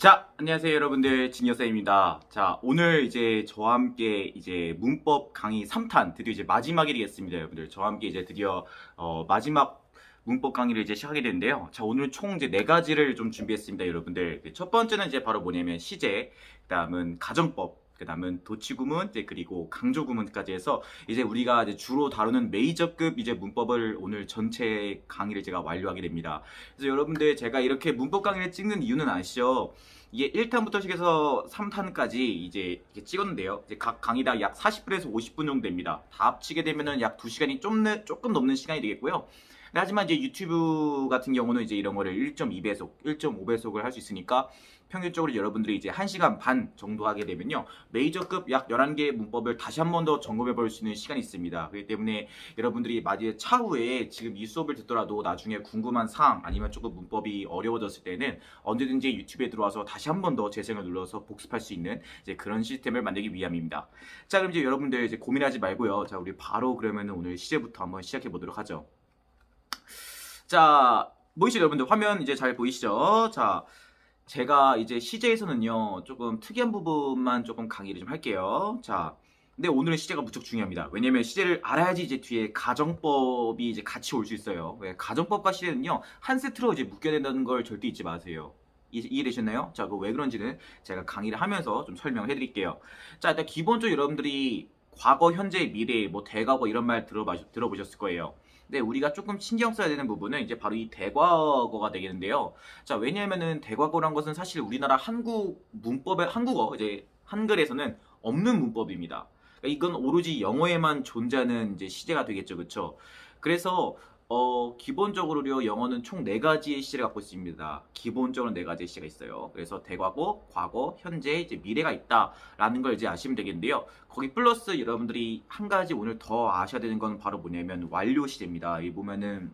자, 안녕하세요 여러분들, 진여쌤입니다. 자, 오늘 이제 저와 함께 이제 문법 강의 3탄 드디어 이제 마지막이 되겠습니다, 여러분들. 저와 함께 이제 드디어 마지막 문법 강의를 이제 시작하게 되는데요. 자, 오늘 총 이제 네 가지를 좀 준비했습니다, 여러분들. 첫 번째는 이제 바로 뭐냐면 시제, 그다음은 가정법, 그다음은 도치구문, 이제 그리고 강조구문까지 해서 이제 우리가 이제 주로 다루는 메이저급 이제 문법을 오늘 전체 강의를 제가 완료하게 됩니다. 그래서 여러분들 제가 이렇게 문법 강의를 찍는 이유는 아시죠? 이게 1탄부터 시작해서 3탄까지 이제 이렇게 찍었는데요. 이제 각 강의당 약 40분에서 50분 정도 됩니다. 다 합치게 되면은 약 2시간이 조금 넘는 시간이 되겠고요. 하지만 이제 유튜브 같은 경우는 이제 이런 거를 1.2배속, 1.5배속을 할 수 있으니까 평균적으로 여러분들이 이제 1시간 반 정도 하게 되면요. 메이저급 약 11개의 문법을 다시 한 번 더 점검해 볼 수 있는 시간이 있습니다. 그렇기 때문에 여러분들이 만약에 차후에 지금 이 수업을 듣더라도 나중에 궁금한 사항 아니면 조금 문법이 어려워졌을 때는 언제든지 유튜브에 들어와서 다시 한 번 더 재생을 눌러서 복습할 수 있는 이제 그런 시스템을 만들기 위함입니다. 자, 그럼 이제 여러분들 이제 고민하지 말고요. 자, 우리 바로 그러면 오늘 시제부터 한번 시작해 보도록 하죠. 자, 보이시죠 여러분들? 화면 이제 잘 보이시죠? 자, 제가 이제 시제에서는요 조금 특이한 부분만 조금 강의를 좀 할게요. 자, 근데 오늘은 시제가 무척 중요합니다. 왜냐면 시제를 알아야지 이제 뒤에 가정법이 이제 같이 올 수 있어요. 왜? 가정법과 시제는요 한 세트로 이제 묶여야 된다는 걸 절대 잊지 마세요. 이해되셨나요? 자, 그 왜 그런지는 제가 강의를 하면서 좀 설명을 해드릴게요. 자, 일단 기본적으로 여러분들이 과거, 현재, 미래, 뭐 대과거 이런 말 들어보셨을 거예요. 근데 우리가 조금 신경 써야 되는 부분은 이제 바로 이 대과거가 되겠는데요. 자, 왜냐하면은 대과거란 것은 사실 우리나라 한국어 이제 한글에서는 없는 문법입니다. 그러니까 이건 오로지 영어에만 존재하는 이제 시제가 되겠죠, 그렇죠? 그래서 기본적으로요 영어는 총 4가지의 시제를 갖고 있습니다. 기본적으로 4가지의 시제가 있어요. 그래서 대과거, 과거, 현재, 이제 미래가 있다라는 걸 이제 아시면 되겠는데요. 거기 플러스 여러분들이 한 가지 오늘 더 아셔야 되는 건 바로 뭐냐면 완료 시제입니다. 이 보면은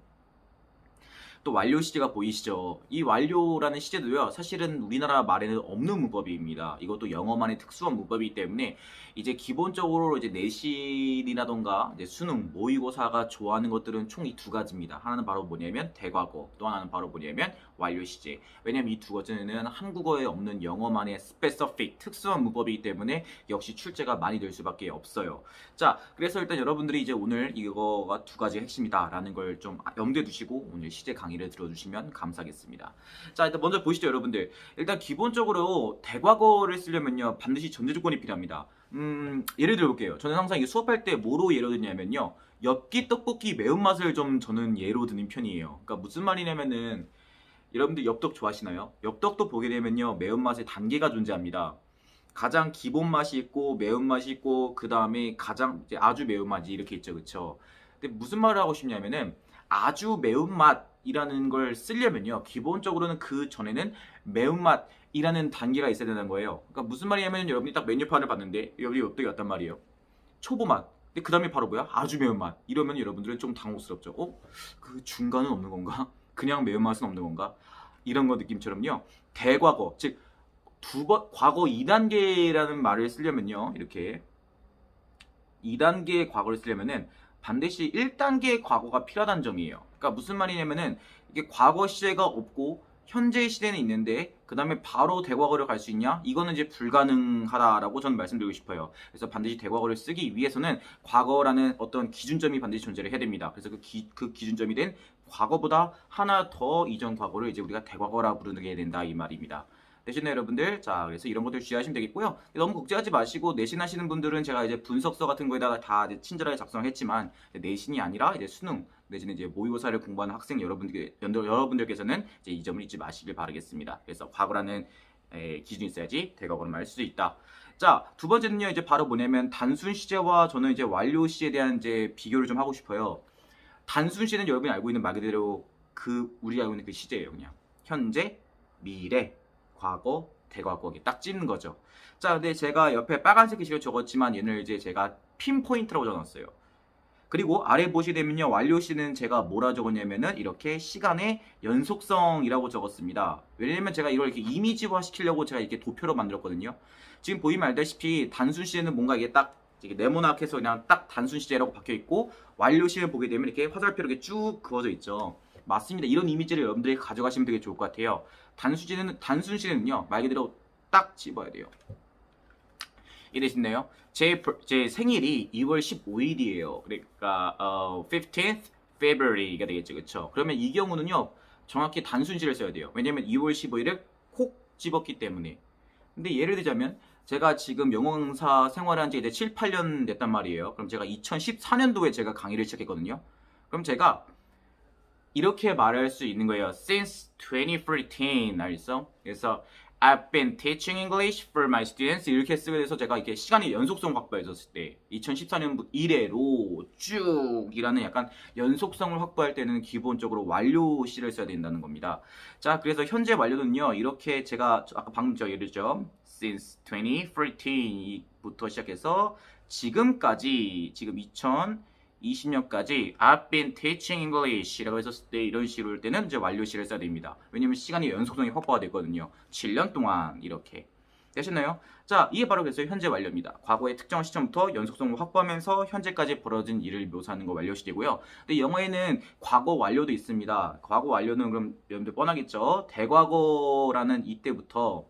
또 완료 시제가 보이시죠? 이 완료라는 시제도요 사실은 우리나라 말에는 없는 문법입니다. 이것도 영어만의 특수한 문법이기 때문에 이제 기본적으로 이제 내신이라던가 이제 수능, 모의고사가 좋아하는 것들은 총 이 2가지입니다. 하나는 바로 뭐냐면 대과거, 또 하나는 바로 뭐냐면 완료 시제. 왜냐면 이 2가지는 한국어에 없는 영어만의 스페시픽 특수한 문법이기 때문에 역시 출제가 많이 될 수밖에 없어요. 자, 그래서 일단 여러분들이 이제 오늘 이거가 2가지 핵심이다라는 걸 좀 염두에 두시고 오늘 시제 강의를 들어주시면 감사하겠습니다. 자, 일단 먼저 보시죠 여러분들. 일단 기본적으로 대과거를 쓰려면요 반드시 전제 조건이 필요합니다. 예를 들어볼게요. 저는 항상 이 수업할 때 뭐로 예로 드냐면요 엽기 떡볶이 매운맛을 좀 저는 예로 드는 편이에요. 그러니까 무슨 말이냐면은 여러분들 엽떡 좋아하시나요? 엽떡도 보게 되면요 매운맛의 단계가 존재합니다. 가장 기본 맛이 있고 매운맛이 있고 그 다음에 가장 이제 아주 매운맛이 이렇게 있죠, 그쵸? 근데 무슨 말을 하고 싶냐면은 아주 매운맛이라는 걸 쓰려면요 기본적으로는 그 전에는 매운맛이라는 단계가 있어야 된다는 거예요. 그러니까 무슨 말이냐면 여러분이 딱 메뉴판을 봤는데 여기 엽떡이 왔단 말이에요. 초보맛. 근데 그 다음에 바로 뭐야? 아주 매운맛. 이러면 여러분들은 좀 당혹스럽죠. 그 중간은 없는 건가? 그냥 매운맛은 없는 건가? 이런 거 느낌처럼요. 대과거, 즉 과거 2단계라는 말을 쓰려면요 이렇게 2단계의 과거를 쓰려면은 반드시 1단계의 과거가 필요하다는 점이에요. 그러니까 무슨 말이냐면은 이게 과거 시제가 없고 현재 시대는 있는데 그 다음에 바로 대과거를 갈 수 있냐? 이거는 이제 불가능하다라고 저는 말씀드리고 싶어요. 그래서 반드시 대과거를 쓰기 위해서는 과거라는 어떤 기준점이 반드시 존재를 해야 됩니다. 그래서 그 기준점이 된 과거보다 하나 더 이전 과거를 이제 우리가 대과거라 부르게 된다 이 말입니다. 되시나요 여러분들? 자, 그래서 이런 것들 주의하시면 되겠고요. 너무 걱정하지 마시고 내신하시는 분들은 제가 이제 분석서 같은 거에다가 다 이제 친절하게 작성했지만 내신이 아니라 이제 수능 내지는 이제 모의고사를 공부하는 학생 여러분들께서는 이제 이 점을 잊지 마시길 바라겠습니다. 그래서 과거라는 기준이 있어야지 대과거는 말 수 있다. 자, 2번째는요 이제 바로 뭐냐면 단순 시제와 저는 이제 완료 시제에 대한 이제 비교를 좀 하고 싶어요. 단순 시제는 여러분이 알고 있는 말 그대로 우리가 알고 있는 그 시제예요. 그냥 현재, 미래, 과거, 대과거에 딱 찝는 거죠. 자, 근데 제가 옆에 빨간색 글씨를 적었지만 얘는 이제 제가 핀포인트라고 적어놨어요. 그리고 아래 보시게 되면요 완료 시는 제가 뭐라 적었냐면은 이렇게 시간의 연속성이라고 적었습니다. 왜냐면 제가 이걸 이렇게 이미지화 시키려고 제가 이렇게 도표로 만들었거든요. 지금 보이면 알다시피 단순 시제는 뭔가 이게 딱 이게 네모나게서 그냥 딱 단순 시제라고 박혀 있고 완료 시를 보게 되면 이렇게 화살표로 이렇게 쭉 그어져 있죠. 맞습니다. 이런 이미지를 여러분들이 가져가시면 되게 좋을 것 같아요. 단순시는요, 말 그대로 딱 집어야 돼요. 이해되시나요? 제 생일이 2월 15일이에요. 그러니까 15th February가 되겠죠. 그렇죠? 그러면 이 경우는요. 정확히 단순시를 써야 돼요. 왜냐면 2월 15일을 콕 집었기 때문에. 근데 예를 들자면 제가 지금 영어 강사 생활한 지 이제 7, 8년 됐단 말이에요. 그럼 제가 2014년도에 제가 강의를 시작했거든요. 그럼 제가 이렇게 말할 수 있는 거예요. Since 2013, 알겠어? 그래서 I've been teaching English for my students 이렇게 쓰게 돼서 제가 이렇게 시간의 연속성 확보해줬을 때 2014년 이래로 쭉이라는 약간 연속성을 확보할 때는 기본적으로 완료시를 써야 된다는 겁니다. 자, 그래서 현재 완료는요. 이렇게 제가 아까 방금 예를 들죠. Since 2013부터 시작해서 지금까지 지금 2020년까지 I've been teaching English라고 했었을 때 이런 식으로 할 때는 이제 완료시를 써야 됩니다. 왜냐면 시간의 연속성이 확보가 됐거든요. 7년 동안 이렇게. 되셨나요? 자, 이게 바로 그래서 현재 완료입니다. 과거의 특정한 시점부터 연속성을 확보하면서 현재까지 벌어진 일을 묘사하는 거 완료시되고요. 근데 영어에는 과거 완료도 있습니다. 과거 완료는 그럼 여러분들 뻔하겠죠? 대과거라는 이때부터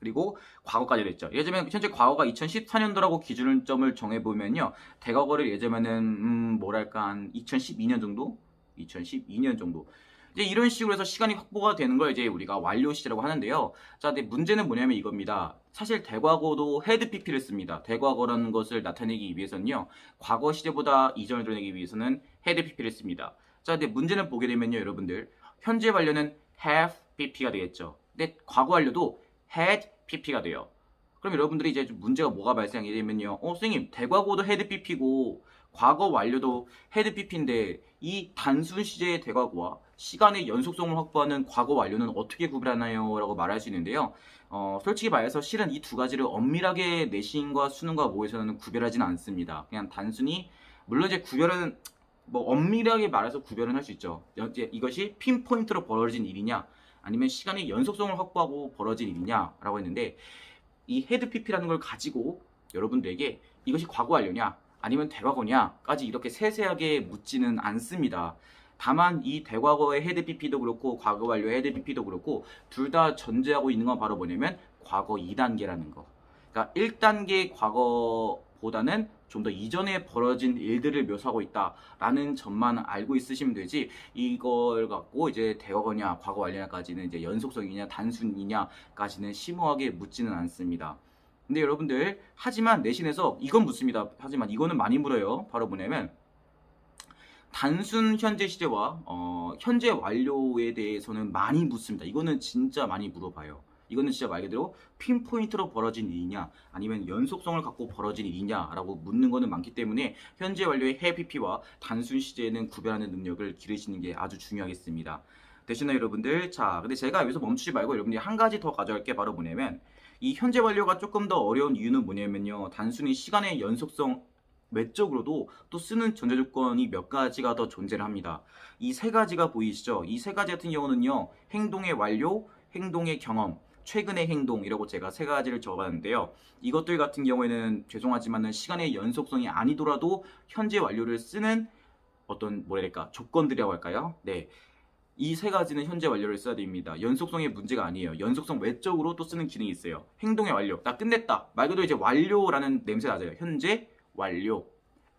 그리고 과거까지 됐죠. 예를 들면 현재 과거가 2014년도라고 기준점을 정해보면요. 대과거를 예를 들면은 뭐랄까 한 2012년 정도? 2012년 정도. 이제 이런 식으로 해서 시간이 확보가 되는 걸 이제 우리가 완료 시제라고 하는데요. 자, 근데 문제는 뭐냐면 이겁니다. 사실 대과거도 헤드 PP를 씁니다. 대과거라는 것을 나타내기 위해서는요. 과거 시제보다 이전을 드러내기 위해서는 헤드 PP를 씁니다. 자, 근데 문제는 보게 되면요, 여러분들. 현재 완료는 have PP가 되겠죠. 근데 과거 완료도 had PP가 돼요. 그럼 여러분들이 이제 문제가 뭐가 발생하게 되면요. 선생님, 대과거도 had PP고 과거 완료도 had PP인데 이 단순 시제의 대과거와 시간의 연속성을 확보하는 과거 완료는 어떻게 구별하나요? 라고 말할 수 있는데요. 솔직히 말해서 실은 이 두 가지를 엄밀하게 내신과 수능과 모의에서는 구별하지는 않습니다. 그냥 단순히 물론 이제 구별은 뭐 엄밀하게 말해서 구별은 할 수 있죠. 이제 이것이 핀포인트로 벌어진 일이냐 아니면 시간의 연속성을 확보하고 벌어진 일이냐라고 했는데 이 헤드 PP라는 걸 가지고 여러분들에게 이것이 과거 완료냐 아니면 대과거냐까지 이렇게 세세하게 묻지는 않습니다. 다만 이 대과거의 헤드 PP도 그렇고 과거 완료의 헤드 PP도 그렇고 둘 다 전제하고 있는 건 바로 뭐냐면 과거 2단계라는 거. 그러니까 1단계 과거보다는 좀 더 이전에 벌어진 일들을 묘사하고 있다라는 점만 알고 있으시면 되지 이걸 갖고 이제 대과거냐 과거 완료냐까지는 이제 연속성이냐 단순이냐까지는 심오하게 묻지는 않습니다. 근데 여러분들 하지만 내신에서 이건 묻습니다. 하지만 이거는 많이 물어요. 바로 뭐냐면 단순 현재 시제와 현재 완료에 대해서는 많이 묻습니다. 이거는 진짜 많이 물어봐요. 이거는 진짜 말 그대로 핀포인트로 벌어진 일이냐 아니면 연속성을 갖고 벌어진 일이냐라고 묻는 거는 많기 때문에 현재 완료의 have PP와 단순 시제는 구별하는 능력을 기르시는 게 아주 중요하겠습니다. 되시나요 여러분들? 자, 근데 제가 여기서 멈추지 말고 여러분들이 한 가지 더 가져갈 게 바로 뭐냐면 이 현재 완료가 조금 더 어려운 이유는 뭐냐면요. 단순히 시간의 연속성 외적으로도 또 쓰는 전제 조건이 몇 가지가 더 존재를 합니다. 이 세 가지가 보이시죠? 이 세 가지 같은 경우는요. 행동의 완료, 행동의 경험, 최근의 행동이라고 제가 세 가지를 적어봤는데요. 이것들 같은 경우에는 죄송하지만은 시간의 연속성이 아니더라도 현재 완료를 쓰는 어떤 뭐랄까 조건들이라고 할까요? 네. 이 세 가지는 현재 완료를 써야 됩니다. 연속성의 문제가 아니에요. 연속성 외적으로 또 쓰는 기능이 있어요. 행동의 완료. 나 끝냈다. 말 그대로 이제 완료라는 냄새가 나잖아요. 현재 완료.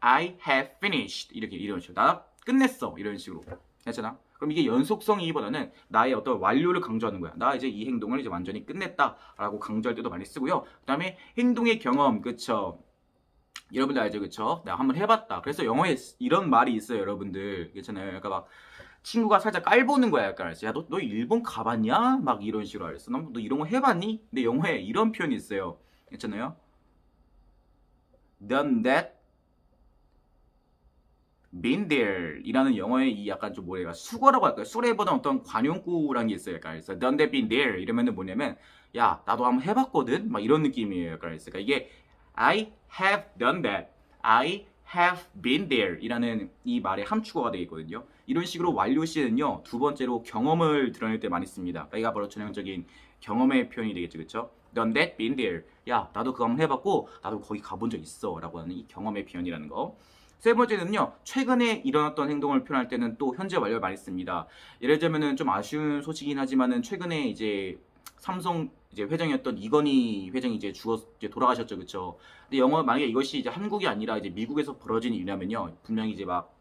I have finished. 이런 식으로. 나 끝냈어. 이런 식으로. 했잖아. 그럼 이게 연속성이보다는 나의 어떤 완료를 강조하는 거야. 나 이제 이 행동을 이제 완전히 끝냈다라고 강조할 때도 많이 쓰고요. 그다음에 행동의 경험, 그쵸? 여러분들 알죠, 그쵸? 내가 한번 해봤다. 그래서 영어에 이런 말이 있어요, 여러분들. 괜찮아요? 그러니까 막 친구가 살짝 깔보는 거야, 약간. 야, 너 일본 가봤냐? 막 이런 식으로 알았어. 너 이런 거 해봤니? 근데 영어에 이런 표현이 있어요. 괜찮아요? Done that. been there 이라는 영어의 이 약간 좀 뭐랄까 수거라고 할까요? 수레보다 어떤 관용구라는 게 있어요. 약간 그래서 done that, been there 이러면은 뭐냐면 야 나도 한번 해봤거든 막 이런 느낌이에요. 약간 그러니까 이게 I have done that, I have been there 이라는 이 말의 함축어가 되겠거든요. 이런 식으로 완료 시에는요 두 번째로 경험을 드러낼 때 많이 씁니다. 그러니까 이가 바로 전형적인 경험의 표현이 되겠죠, 그렇죠? done that, been there. 야 나도 그거 한번 해봤고 나도 거기 가본 적 있어라고 하는 이 경험의 표현이라는 거. 세 번째는요, 최근에 일어났던 행동을 표현할 때는 또 현재 완료를 많이 씁니다. 예를 들면은 좀 아쉬운 소식이긴 하지만은 최근에 이제 삼성 이제 회장이었던 이건희 회장이 이제 돌아가셨죠, 그쵸? 근데 영어 만약에 이것이 이제 한국이 아니라 이제 미국에서 벌어진 일이라면요, 분명히 이제 막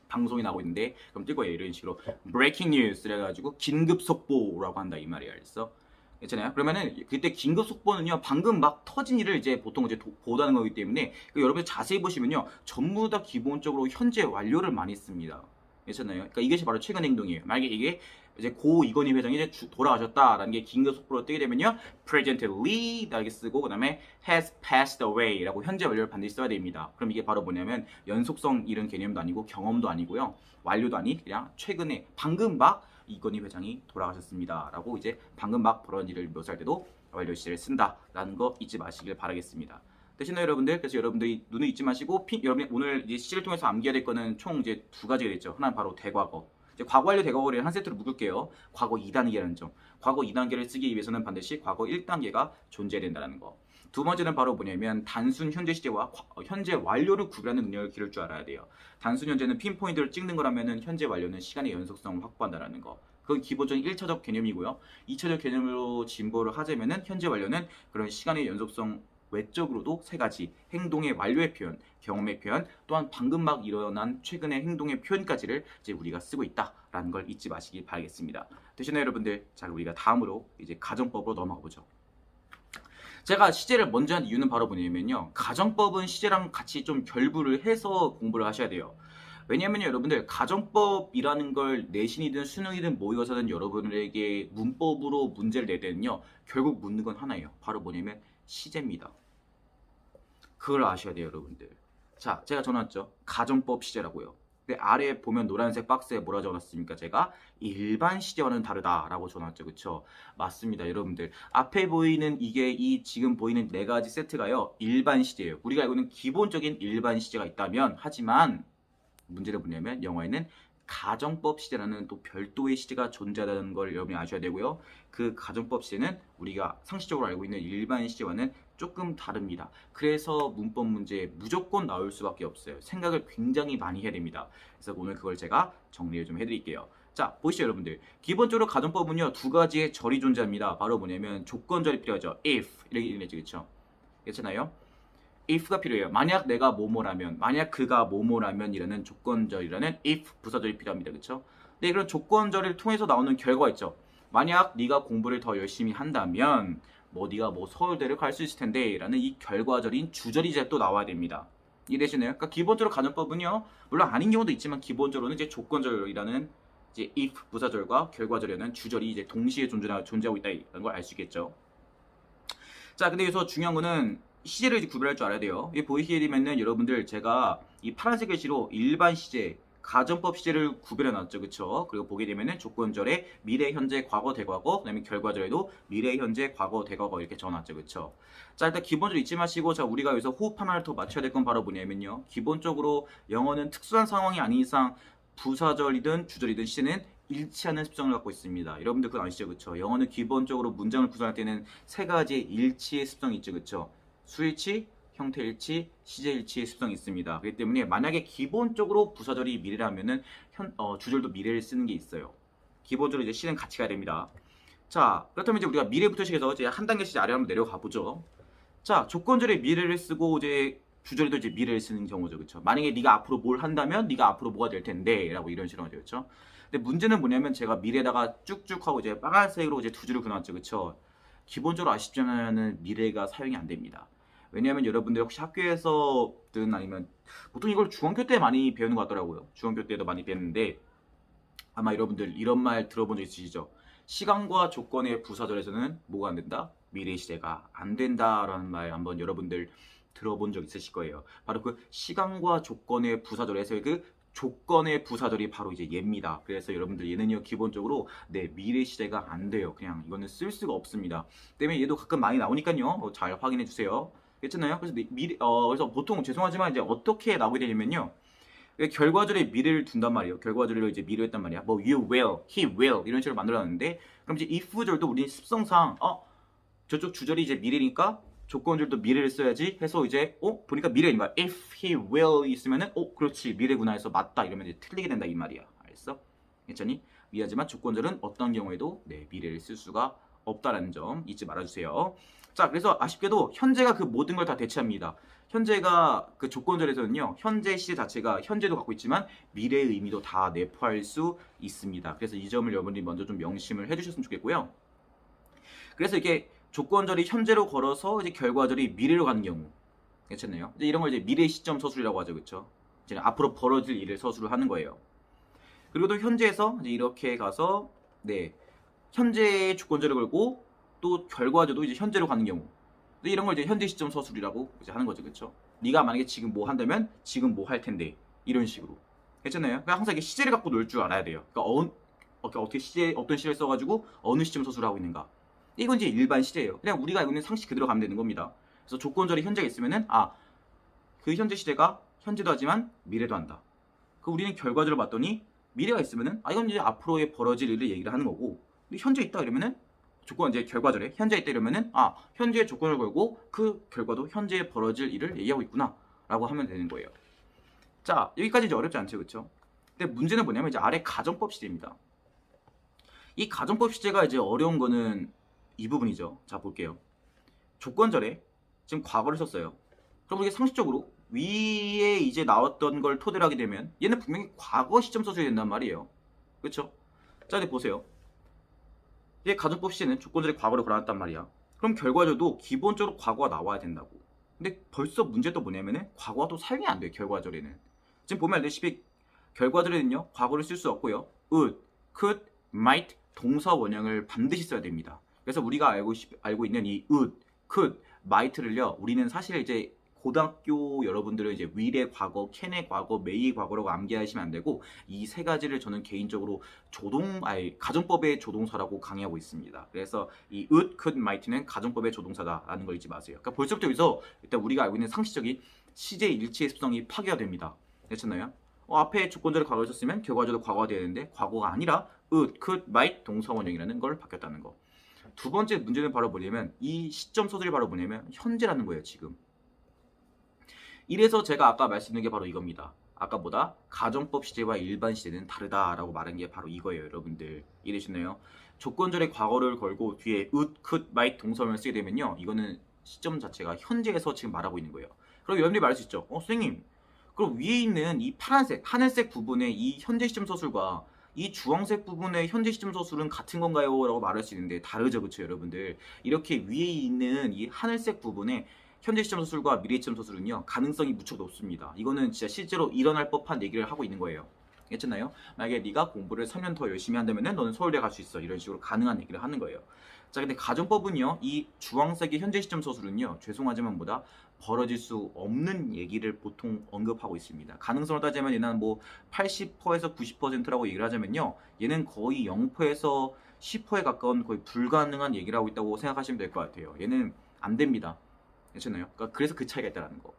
방송이 나오고 있는데 그럼 뜰 거예요. 이런 식으로 breaking news 그래가지고 긴급 속보라고 한다 이 말이야. 알겠어? 괜찮아요? 그러면은 그때 긴급 속보는요 방금 막 터진 일을 이제 보통 이제 보도하는 거기 때문에 여러분 자세히 보시면요 전부 다 기본적으로 현재 완료를 많이 씁니다. 괜찮나요? 그러니까 이것이 바로 최근 행동이에요. 만약에 이게 이제 고 이건희 회장이 이제 돌아가셨다라는 게 긴급 속보로 뜨게 되면요 presently 이렇게 쓰고 그다음에 has passed away라고 현재 완료를 반드시 써야 됩니다. 그럼 이게 바로 뭐냐면 연속성 이런 개념도 아니고 경험도 아니고요 완료도 아닌 그냥 최근에 방금 막 이건희 회장이 돌아가셨습니다. 라고 이제 방금 막 벌어진 일을 묘사할 때도 완료 시제를 쓴다라는 거 잊지 마시길 바라겠습니다. 되시나요, 여러분들? 그래서 여러분들이 눈을 잊지 마시고 여러분이 오늘 이제 시제를 통해서 암기해야 될 거는 총 이제 두 가지가 됐죠. 하나는 바로 대과거. 이제 과거 완료 대과거를 한 세트로 묶을게요. 과거 2단계라는 점. 과거 2단계를 쓰기 위해서는 반드시 과거 1단계가 존재해야 된다는 거. 두 번째는 바로 뭐냐면 단순 현재 시제와 현재 완료를 구별하는 능력을 기를 줄 알아야 돼요. 단순 현재는 핀포인트를 찍는 거라면은 현재 완료는 시간의 연속성을 확보한다는 거. 그건 기본적인 1차적 개념이고요. 2차적 개념으로 진보를 하자면은 현재 완료는 그런 시간의 연속성 외적으로도 세 가지 행동의 완료의 표현, 경험의 표현, 또한 방금 막 일어난 최근의 행동의 표현까지를 이제 우리가 쓰고 있다라는 걸 잊지 마시기 바라겠습니다. 되시나요, 여러분들? 자, 우리가 다음으로 이제 가정법으로 넘어가 보죠. 제가 시제를 먼저 한 이유는 바로 뭐냐면요. 가정법은 시제랑 같이 좀 결부를 해서 공부를 하셔야 돼요. 왜냐면요, 여러분들 가정법이라는 걸 내신이든 수능이든 모의고사든 여러분에게 문법으로 문제를 낼 때는요. 결국 묻는 건 하나예요. 바로 뭐냐면 시제입니다. 그걸 아셔야 돼요, 여러분들. 자, 제가 전화왔죠. 가정법 시제라고요. 근데 아래에 보면 노란색 박스에 뭐라 적어놨습니까? 제가 일반 시제와는 다르다라고 적어놨죠. 그쵸? 맞습니다, 여러분들. 앞에 보이는 이게 이 지금 보이는 네 가지 세트가요. 일반 시제예요. 우리가 알고 있는 기본적인 일반 시제가 있다면 하지만 문제는 뭐냐면 영어에는 가정법 시제라는 또 별도의 시제가 존재하다는 걸 여러분이 아셔야 되고요. 그 가정법 시제는 우리가 상식적으로 알고 있는 일반 시제와는 조금 다릅니다. 그래서 문법 문제에 무조건 나올 수밖에 없어요. 생각을 굉장히 많이 해야 됩니다. 그래서 오늘 그걸 제가 정리를 좀 해드릴게요. 자, 보시죠, 여러분들. 기본적으로 가정법은요, 두 가지의 절이 존재합니다. 바로 뭐냐면 조건절이 필요하죠. if 이렇게 읽겠죠, 그렇죠? 괜찮아요? if가 필요해요. 만약 내가 뭐뭐라면, 만약 그가 뭐뭐라면 이라는 조건절이라는 if 부사절이 필요합니다. 그렇죠? 근데 그런 조건절을 통해서 나오는 결과가 있죠. 만약 네가 공부를 더 열심히 한다면 네가 서울대를 갈 수 있을 텐데 라는 이 결과절인 주절이 이제 또 나와야 됩니다. 이해되시나요? 그러니까 기본적으로 가정법은요. 물론 아닌 경우도 있지만 기본적으로는 이제 조건절이라는 이제 if 부사절과 결과절이라는 주절이 이제 동시에 존재하고 있다는 걸 알 수 있겠죠. 자, 근데 여기서 중요한 거는 시제를 이제 구별할 줄 알아야 돼요. 이 보이시게 되면은 여러분들 제가 이 파란색 글씨로 일반 시제, 가정법 시제를 구별해 놨죠. 그쵸? 그리고 보게 되면은 조건절에 미래, 현재, 과거, 대과거, 그 다음에 결과절에도 미래, 현재, 과거, 대과거 이렇게 적어놨죠. 그쵸? 자, 일단 기본적으로 잊지 마시고, 자, 우리가 여기서 호흡 하나를 더 맞춰야 될 건 바로 뭐냐면요. 기본적으로 영어는 특수한 상황이 아닌 이상 부사절이든 주절이든 시제는 일치하는 습성을 갖고 있습니다. 여러분들 그거 아시죠? 그쵸? 영어는 기본적으로 문장을 구성할 때는 세 가지의 일치의 습성이 있죠. 그쵸? 수일치, 형태일치, 시제일치의 습성이 있습니다. 그렇기 때문에 만약에 기본적으로 부사절이 미래라면은 주절도 미래를 쓰는 게 있어요. 기본적으로 이제 시는 같이 가야 됩니다. 자, 그렇다면 이제 우리가 미래부터 시작해서 이제 한 단계씩 아래 한번 내려가 보죠. 자, 조건절에 미래를 쓰고 이제 주절에도 이제 미래를 쓰는 경우죠. 그렇죠? 만약에 네가 앞으로 뭘 한다면 네가 앞으로 뭐가 될 텐데라고 이런 식으로 하죠. 그렇죠? 근데 문제는 뭐냐면 제가 미래에다가 쭉쭉 하고 이제 빨간색으로 이제 두 줄을 그어놨죠. 그렇죠? 기본적으로 아쉽지만은 미래가 사용이 안 됩니다. 왜냐하면 여러분들 혹시 학교에서든 아니면 보통 이걸 중학교 때 많이 배우는 것 같더라고요. 중학교 때도 많이 배웠는데 아마 여러분들 이런 말 들어본 적 있으시죠? 시간과 조건의 부사절에서는 뭐가 안 된다? 미래 시제가 안 된다라는 말 한번 여러분들 들어본 적 있으실 거예요. 바로 그 시간과 조건의 부사절에서의 그 조건의 부사절이 바로 이제 얘입니다. 그래서 여러분들 얘는요 기본적으로 미래 시제가 안 돼요. 그냥 이거는 쓸 수가 없습니다. 때문에 얘도 가끔 많이 나오니까요. 잘 확인해 주세요. 괜찮나요? 그래서 그래서 보통 죄송하지만 이제 어떻게 나오게 되냐면요. 결과절에 미래를 둔단 말이에요. 결과절로 이제 미래를 했단 말이야. you will, he will 이런 식으로 만들어놨는데 그럼 이제 if절도 우리 습성상 저쪽 주절이 이제 미래니까 조건절도 미래를 써야지 해서 이제 보니까 미래인 거야. If he will 있으면은 그렇지 미래구나 해서 맞다 이러면 이제 틀리게 된다 이 말이야. 알겠어? 괜찮니? 미하지만 조건절은 어떤 경우에도 네, 미래를 쓸 수가 없다라는 점 잊지 말아주세요. 자, 그래서 아쉽게도 현재가 그 모든 걸 다 대체합니다. 현재가 그 조건절에서는요, 현재 시제 자체가 현재도 갖고 있지만 미래의 의미도 다 내포할 수 있습니다. 그래서 이 점을 여러분들이 먼저 좀 명심을 해주셨으면 좋겠고요. 그래서 이게 조건절이 현재로 걸어서 이제 결과절이 미래로 가는 경우, 괜찮네요. 이제 이런 걸 이제 미래 시점 서술이라고 하죠, 그렇죠? 이제 앞으로 벌어질 일을 서술을 하는 거예요. 그리고 또 현재에서 이제 이렇게 가서 네 현재의 조건절을 걸고 또 결과절도 이제 현재로 가는 경우, 이런 걸 이제 현재 시점 서술이라고 이제 하는 거죠, 그렇죠? 네가 만약에 지금 뭐 한다면 지금 뭐 할 텐데 이런 식으로, 괜찮나요? 그러니까 항상 이게 시제를 갖고 놀 줄 알아야 돼요. 그러니까 어떻게 시제 어떤 시제를 써가지고 어느 시점 서술을 하고 있는가. 이건 이제 일반 시제예요. 그냥 우리가 알고 있는 상식 그대로 가면 되는 겁니다. 그래서 조건절이 현재가 있으면은 그 현재 시제가 현재도 하지만 미래도 한다. 그 우리는 결과절을 봤더니 미래가 있으면은 이건 이제 앞으로의 벌어질 일을 얘기를 하는 거고, 근데 현재 있다 이러면은 조건 이제 결과절에 현재 있다 이러면은 현재의 조건을 걸고 그 결과도 현재에 벌어질 일을 얘기하고 있구나라고 하면 되는 거예요. 자, 여기까지 이제 어렵지 않죠, 그렇죠? 근데 문제는 뭐냐면 이제 아래 가정법 시제입니다. 이 가정법 시제가 이제 어려운 거는 이 부분이죠. 자, 볼게요. 조건절에 지금 과거를 썼어요. 그럼 이게 상식적으로 위에 이제 나왔던 걸 토대로 하게 되면 얘는 분명히 과거 시점 써줘야 된단 말이에요. 그렇죠? 자, 이제 보세요. 이게 가정법 시제는 조건절에 과거를 걸어놨단 말이야. 그럼 결과절도 기본적으로 과거가 나와야 된다고. 근데 벌써 문제도 뭐냐면은 과거가 또 사용이 안 돼요, 결과절에는. 지금 보면 알다시피 결과절에는요, 과거를 쓸 수 없고요. would, could, might 동사 원형을 반드시 써야 됩니다. 그래서 우리가 알고 있는 이 would, could, might를요, 우리는 사실 이제 고등학교 여러분들은 이제 will의 과거, can의 과거, may의 과거라고 암기하시면 안 되고, 이 세 가지를 저는 개인적으로 가정법의 조동사라고 강의하고 있습니다. 그래서 이 would, could, might는 가정법의 조동사다라는 걸 잊지 마세요. 그러니까 벌써부터 여기서 일단 우리가 알고 있는 상식적인 시제 일치의 습성이 파괴가 됩니다. 괜찮나요? 앞에 조건절을 과거를 썼으면 결과절도 과거가 되어야 되는데 과거가 아니라 would, could, might 동사 원형이라는 걸 바뀌었다는 거. 두 번째 문제는 바로 뭐냐면 이 시점 서술이 바로 뭐냐면 현재라는 거예요, 지금. 이래서 제가 아까 말씀드린 게 바로 이겁니다. 아까보다 가정법 시제와 일반 시제는 다르다라고 말한 게 바로 이거예요, 여러분들. 이해되셨나요? 조건절에 과거를 걸고 뒤에 would, could, might 동사원을 쓰게 되면요, 이거는 시점 자체가 현재에서 지금 말하고 있는 거예요. 그럼 여러분들이 말할 수 있죠. 선생님, 그럼 위에 있는 이 파란색, 하늘색 부분의 이 현재 시점 서술과 이 주황색 부분의 현재 시점 서술은 같은 건가요? 라고 말할 수 있는데 다르죠, 그쵸, 여러분들? 이렇게 위에 있는 이 하늘색 부분의 현재 시점 서술과 미래 시점 서술은요, 가능성이 무척 높습니다. 이거는 진짜 실제로 일어날 법한 얘기를 하고 있는 거예요. 괜찮나요? 만약에 네가 공부를 3년 더 열심히 한다면 너는 서울대 갈 수 있어. 이런 식으로 가능한 얘기를 하는 거예요. 자, 근데 가정법은요, 이 주황색의 현재 시점 서술은요, 죄송하지만 벌어질 수 없는 얘기를 보통 언급하고 있습니다. 가능성을 따지면 얘는 뭐 80%에서 90%라고 얘기를 하자면요, 얘는 거의 0%에서 10%에 가까운 거의 불가능한 얘기를 하고 있다고 생각하시면 될 것 같아요. 얘는 안 됩니다. 괜찮나요? 그러니까 그래서 그 차이가 있다는 거.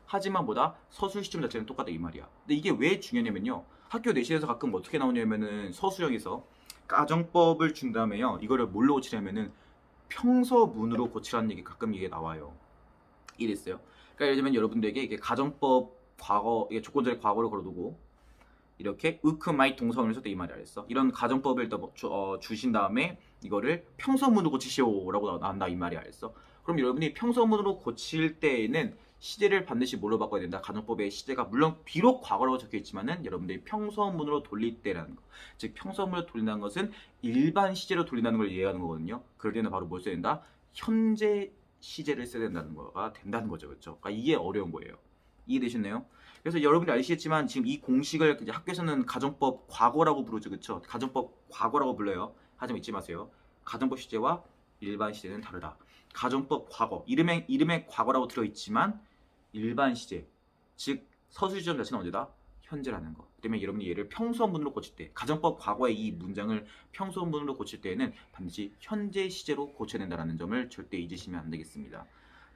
하지만 서술 시점 자체는 똑같다 이 말이야. 근데 이게 왜 중요하냐면요, 학교 내신에서 가끔 어떻게 나오냐면은 서술형에서 가정법을 준 다음에요, 이거를 뭘로 고치냐면은 평서문으로 고치라는 얘기 가끔 이게 나와요. 이랬어요. 그러니까 예를 들면 여러분들에게 이게 가정법 과거, 이게 조건절의 과거를 걸어두고 이렇게 might 동사원을 썼다 이 말이 알았어. 이런 가정법을 주신 다음에 이거를 평서문으로 고치시오라고 나온다 이 말이 알았어. 그럼 여러분이 평서문으로 고칠 때에는 시제를 반드시 뭘로 바꿔야 된다? 가정법의 시제가 물론 비록 과거라고 적혀 있지만은 여러분들이 평서문으로 돌릴 때라는 거. 즉 평서문으로 돌린다는 것은 일반 시제로 돌린다는 걸 이해하는 거거든요. 그럴 때는 바로 뭘 써야 된다? 현재 시제를 써야 된다는 거죠. 그렇죠? 그러니까 이게 어려운 거예요. 이해되셨나요? 그래서 여러분들이 아시겠지만 지금 이 공식을 이제 학교에서는 가정법 과거라고 부르죠. 그렇죠? 가정법 과거라고 불러요. 하지만 잊지 마세요. 가정법 시제와 일반 시제는 다르다. 가정법 과거, 이름에 과거라고 들어있지만 일반 시제, 즉 서술 시점 자체는 언제다? 현재라는 거. 그다음에 여러분이 얘를 평서문으로 고칠 때, 가정법 과거의 이 문장을 평서문으로 고칠 때에는 반드시 현재 시제로 고쳐야 된다는 점을 절대 잊으시면 안 되겠습니다.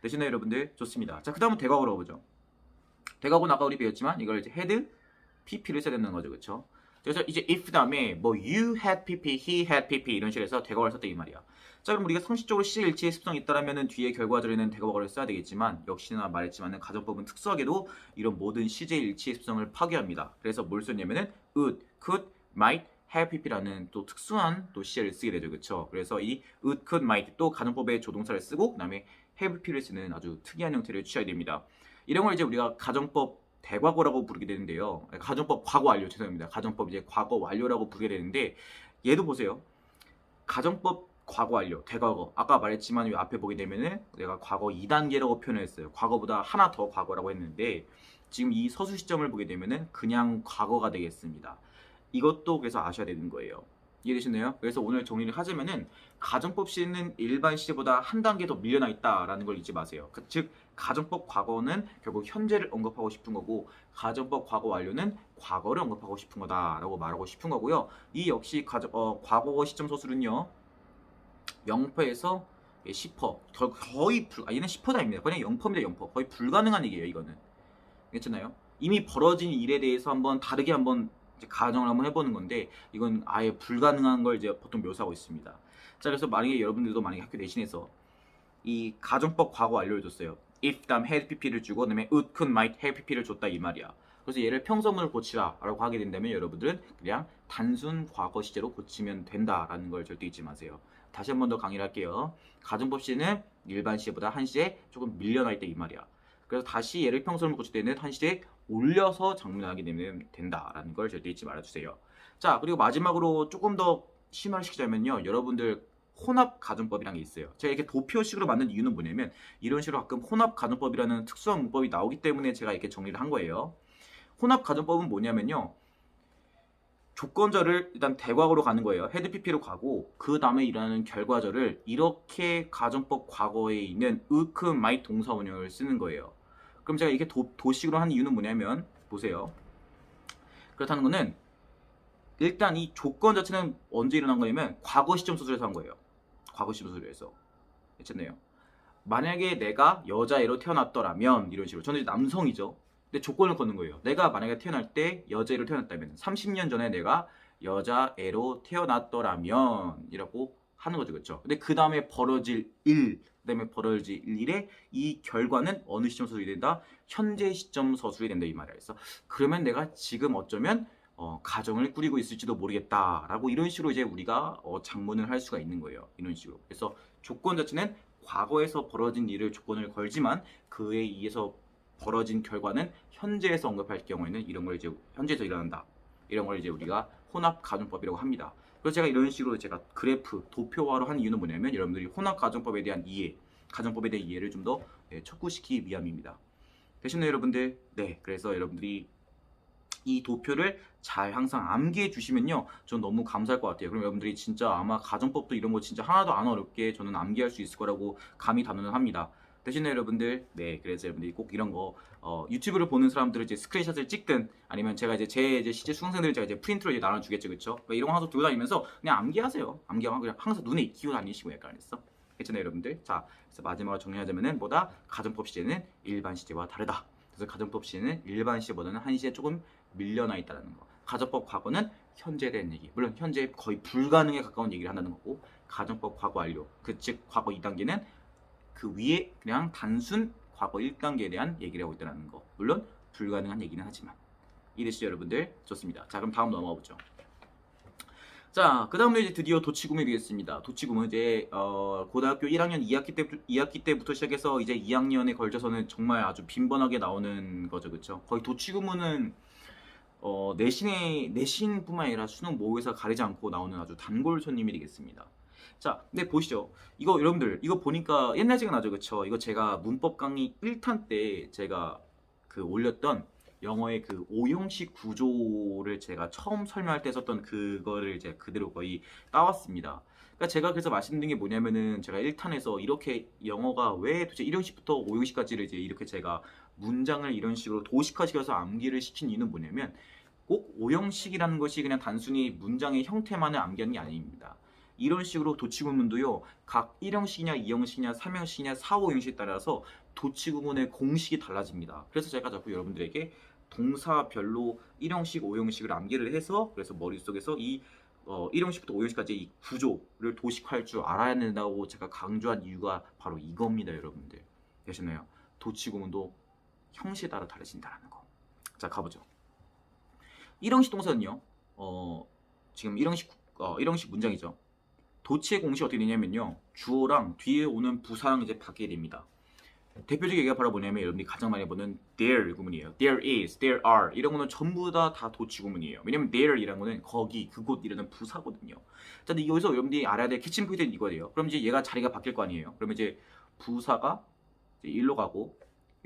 되시나요, 여러분들? 좋습니다. 자, 그 다음은 대과거로 가보죠. 대과거는 아까 우리 배웠지만 이걸 이제 헤드, PP를 써야 된다는 거죠, 그렇죠? 그래서 이제 if 다음에 뭐 you had pp, he had pp 이런 식으로 해서 대과를 썼다 이 말이야. 자, 그럼 우리가 상식적으로 시제 일치의 습성이 있다라면은 뒤에 결과절에는 대과를 써야 되겠지만 역시나 말했지만은 가정법은 특수하게도 이런 모든 시제 일치의 습성을 파괴합니다. 그래서 뭘 썼냐면은 would, could, might, have pp라는 또 특수한 또 시제를 쓰게 되죠, 그렇죠? 그래서 이 would, could, might 또 가정법의 조동사를 쓰고 그다음에 have pp를 쓰는 아주 특이한 형태를 취하게 됩니다. 이런 걸 이제 우리가 가정법 대과거라고 부르게 되는데요. 가정법 과거 완료 죄송합니다. 가정법 이제 과거 완료라고 부르게 되는데 얘도 보세요. 가정법 과거 완료 대과거 아까 말했지만 이 앞에 보게 되면은 내가 과거 2단계라고 표현했어요. 과거보다 하나 더 과거라고 했는데 지금 이 서술 시점을 보게 되면은 그냥 과거가 되겠습니다. 이것도 그래서 아셔야 되는 거예요. 이해되시나요? 그래서 오늘 정리를 하자면은 가정법 시는 일반 시제보다 한 단계 더 밀려나 있다라는 걸 잊지 마세요. 즉 가정법 과거는 결국 현재를 언급하고 싶은 거고 가정법 과거 완료는 과거를 언급하고 싶은 거다라고 말하고 싶은 거고요. 이 역시 과거 시점 서술은요. 0%에서 10% 거의 얘는 10%도 아닙니다. 그냥 0%입니다. 0% 거의 불가능한 얘기예요. 이거는 괜찮나요? 이미 벌어진 일에 대해서 한번 다르게 한번 가정을 한번 해보는 건데 이건 아예 불가능한 걸 이제 보통 묘사하고 있습니다. 자, 그래서 만약에 여러분들도 만약에 학교 내신에서 이 가정법 과거 완료를 줬어요. if 다음 had pp를 주고 그다음에 would, could, might, have pp를 줬다 이 말이야. 그래서 얘를 평서문을 고치라 라고 하게 된다면 여러분들은 그냥 단순 과거 시제로 고치면 된다라는 걸 절대 잊지 마세요. 다시 한 번 더 강의를 할게요. 가정법 시제는 일반 시제보다 한 시제 조금 밀려나 있다 이 말이야. 그래서 다시 얘를 평서문을 고칠 때는 한 시제 올려서 작문하게 되면 된다라는 걸 절대 잊지 말아주세요. 자, 그리고 마지막으로 조금 더 심화를 시키자면요. 여러분들 혼합 가정법이라는 게 있어요. 제가 이렇게 도표식으로 만든 이유는 뭐냐면 이런 식으로 가끔 혼합 가정법이라는 특수한 문법이 나오기 때문에 제가 이렇게 정리를 한 거예요. 혼합 가정법은 뭐냐면요. 조건절을 일단 대과거로 가는 거예요. 헤드 pp로 가고 그 다음에 일어나는 결과절을 이렇게 가정법 과거에 있는 으크 마이 동사 원형을 쓰는 거예요. 그럼 제가 이렇게 도식으로 한 이유는 뭐냐면 보세요. 그렇다는 거는 일단 이 조건 자체는 언제 일어난 거냐면 과거 시점 서술에서 한 거예요. 과거 시점 서술에서. 괜찮네요. 만약에 내가 여자애로 태어났더라면 이런 식으로 저는 이제 남성이죠. 근데 조건을 걷는 거예요. 내가 만약에 태어날 때 여자애로 태어났다면 30년 전에 내가 여자애로 태어났더라면 이라고 하는 거죠. 그렇죠? 근데 그 다음에 벌어질 일, 그 다음에 벌어질 일의 이 결과는 어느 시점 서술이 된다? 현재 시점 서술이 된다 이 말이야. 그래서 그러면 내가 지금 어쩌면 가정을 꾸리고 있을지도 모르겠다라고 이런 식으로 이제 우리가 작문을 할 수가 있는 거예요. 이런 식으로. 그래서 조건 자체는 과거에서 벌어진 일을 조건을 걸지만 그에 의해서 벌어진 결과는 현재에서 언급할 경우에는 이런 걸 이제 현재에서 일어난다. 이런 걸 이제 우리가 혼합 가정법이라고 합니다. 그래서 제가 이런 식으로 제가 그래프, 도표화로 한 이유는 뭐냐면 여러분들이 혼합 가정법에 대한 이해, 가정법에 대한 이해를 좀 더 촉구시키기 위함입니다. 되셨나요, 여러분들? 네, 그래서 여러분들이 이 도표를 잘 항상 암기해 주시면요 전 너무 감사할 것 같아요. 그럼 여러분들이 진짜 아마 가정법도 이런 거 진짜 하나도 안 어렵게 저는 암기할 수 있을 거라고 감히 단언을 합니다. 되시나요 여러분들? 네, 그래서 여러분들이 꼭 이런 거 유튜브를 보는 사람들은 이제 스크린샷을 찍든 아니면 제가 이제 제 시제 수강생들은 제가 이제 프린트로 이제 나눠주겠죠, 그렇죠? 그러니까 이런 거 하나 들고 다니면서 그냥 암기하세요. 암기하고 그냥 항상 눈에 익히고 다니시고 약간 했어. 괜찮아요 여러분들? 자, 그래서 마지막으로 정리하자면은 뭐다? 가정법 시제는 일반 시제와 다르다. 그래서 가정법 시제는 일반 시제보다는 한 시제 조금 밀려나 있다는 거. 가정법 과거는 현재에 대한 얘기. 물론 현재 거의 불가능에 가까운 얘기를 한다는 거고 가정법 과거 완료. 즉 과거 2단계는 그 위에 그냥 단순 과거 1단계에 대한 얘기를 하고 있다는 거. 물론 불가능한 얘기는 하지만. 이해되시죠 여러분들? 좋습니다. 자, 그럼 다음 넘어가 보죠. 자, 그 다음으로 이제 드디어 도치구문이 되겠습니다. 도치구문 이제 고등학교 1학년 2학기 때부터 시작해서 이제 2학년에 걸쳐서는 정말 아주 빈번하게 나오는 거죠, 그렇죠? 거의 도치구문은 내신뿐만 아니라 수능 모의고사 가리지 않고 나오는 아주 단골 손님이 되겠습니다. 자, 근데 보시죠. 이거 여러분들 이거 보니까 옛날 생각 나죠, 그쵸? 이거 제가 문법 강의 1탄 때 제가 그 올렸던 영어의 그 오형식 구조를 제가 처음 설명할 때 썼던 그거를 이제 그대로 거의 따왔습니다. 그러니까 제가 그래서 말씀드린 게 뭐냐면은 제가 1탄에서 이렇게 영어가 왜 도대체 1형식부터 5형식까지를 이제 이렇게 제가 문장을 이런 식으로 도식화시켜서 암기를 시킨 이유는 뭐냐면 꼭 5형식이라는 것이 그냥 단순히 문장의 형태만을 암기하는 게 아닙니다. 이런 식으로 도치구문도요 각 1형식이냐 2형식이냐 3형식이냐 4, 5형식에 따라서 도치구문의 공식이 달라집니다. 그래서 제가 자꾸 여러분들에게 동사별로 1형식, 5형식을 암기를 해서 그래서 머릿속에서 이 1형식부터 5형식까지 이 구조를 도식화할 줄 알아야 된다고 제가 강조한 이유가 바로 이겁니다, 여러분들. 되셨나요? 도치구문도 형식에 따라 다르진다라는 거. 자, 가보죠. 1형식 동사는요. 지금 1형식 문장이죠. 도치의 공식이 어떻게 되냐면요. 주어랑 뒤에 오는 부사랑 이제 바뀌게 됩니다. 대표적인 얘기가 바로 뭐냐면 여러분들이 가장 많이 보는 there 구문이에요. There is, there are 이런 거는 전부 다 도치 구문이에요. 왜냐면 there이라는 거는 거기, 그곳 이라는 부사거든요. 자, 근데 여기서 여러분들이 알아야 될 캐치 포인트는 이거예요. 그럼 이제 얘가 자리가 바뀔 거 아니에요. 그러면 이제 부사가 이제 일로 가고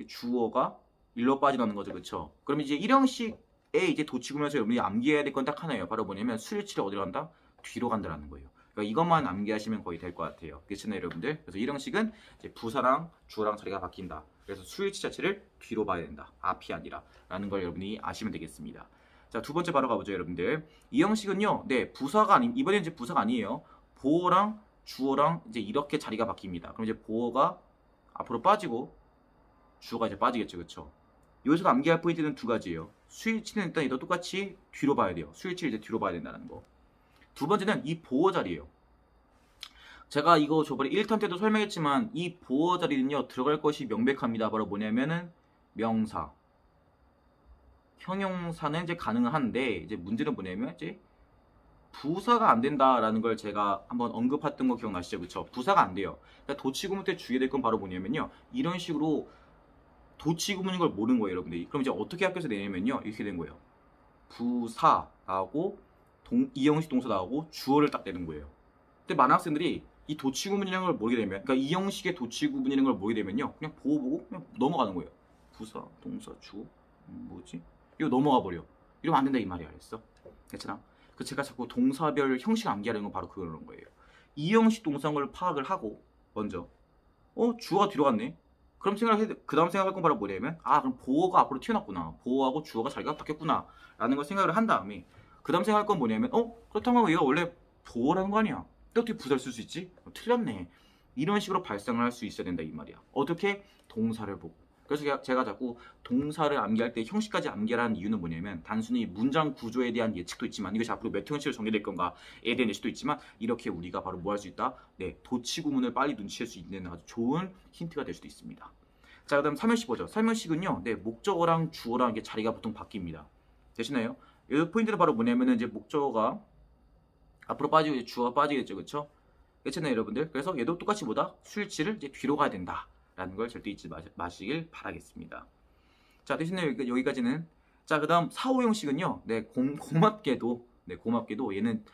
주어가 일로 빠지라는 거죠, 그렇죠? 그러면 이제 1형식의 이제 도치 구문에서 여러분들이 암기해야 될 건 딱 하나예요. 바로 뭐냐면 수일치를 어디로 간다? 뒤로 간다라는 거예요. 그러니까 이것만 암기하시면 거의 될 것 같아요. 그렇잖아요, 여러분들. 그래서 1형식은 이제 부사랑 주어랑 자리가 바뀐다. 그래서 수일치 자체를 뒤로 봐야 된다. 앞이 아니라 라는 걸 여러분이 아시면 되겠습니다. 자, 두 번째 바로 가보죠, 여러분들. 이 형식은요, 네, 부사가 이번엔 이제 부사가 아니에요. 보어랑 주어랑 이제 이렇게 자리가 바뀝니다. 그럼 이제 보어가 앞으로 빠지고 주어가 이제 빠지겠죠, 그렇죠? 여기서 암기할 포인트는 두 가지예요. 수일치는 일단 얘도 똑같이 뒤로 봐야 돼요. 수일치를 이제 뒤로 봐야 된다는 거. 두 번째는 이 보어 자리예요. 제가 이거 저번에 1턴 때도 설명했지만 이 보어 자리는요, 들어갈 것이 명백합니다. 바로 뭐냐면은 명사, 형용사는 이제 가능한데 이제 문제는 뭐냐면 이제 부사가 안 된다라는 걸 제가 한번 언급했던 거 기억나시죠? 그쵸? 부사가 안 돼요. 그러니까 도치구문 때 주의해야 될 건 바로 뭐냐면요, 이런 식으로 도치구문인 걸 모르는 거예요, 여러분들이. 그럼 이제 어떻게 학교에서 내냐면요, 이렇게 된 거예요. 부사 나오고 이형식 동사 나오고 주어를 딱 내는 거예요. 근데 많은 학생들이 이 도치구문이라는 걸 모르게 되면, 그러니까 이 형식의 도치구문이라는 걸 모르게 되면요, 그냥 보고 보고 그냥 넘어가는 거예요. 부사, 동사, 주어, 뭐지? 이거 넘어가 버려. 이러면 안 된다 이 말이야, 알았어? 괜찮아? 그 제가 자꾸 동사별 형식 암기하려는 건 바로 그런 거예요. 이 형식 동사를 파악을 하고 먼저 주어가 뒤로 갔네. 그럼 그 다음 생각할 건 바로 뭐냐면, 그럼 보어가 앞으로 튀어났구나. 보어하고 주어가 자리가 바뀌었구나 라는 걸 생각을 한 다음에 그 다음 생각할 건 뭐냐면, 그렇다면 얘가 원래 보어라는 거 아니야? 근데 어떻게 부사를 쓸 수 있지? 틀렸네. 이런 식으로 발상을 할 수 있어야 된다 이 말이야. 어떻게? 동사를 보고. 그래서 제가 자꾸 동사를 암기할 때 형식까지 암기하라는 이유는 뭐냐면, 단순히 문장 구조에 대한 예측도 있지만, 이것이 앞으로 몇 형식으로 정리될 건가에 대한 예측도 있지만, 이렇게 우리가 바로 뭐 할 수 있다? 네, 도치구문을 빨리 눈치챌 수 있는 아주 좋은 힌트가 될 수도 있습니다. 자, 그 다음 3형식 보죠. 3형식은요, 네, 목적어랑 주어랑 이게 자리가 보통 바뀝니다. 되시나요? 이 포인트는 바로 뭐냐면은 이제 목적어가 앞으로 빠지고 이제 주어가 빠지겠죠, 그렇죠? 그렇잖아요, 여러분들. 그래서 얘도 똑같이 뭐다? 수일치를 이제 뒤로 가야 된다라는 걸 절대 잊지 마시길 바라겠습니다. 자, 되시나요? 여기까지는. 자, 그 다음 4, 5형식은요, 네, 고맙게도 얘는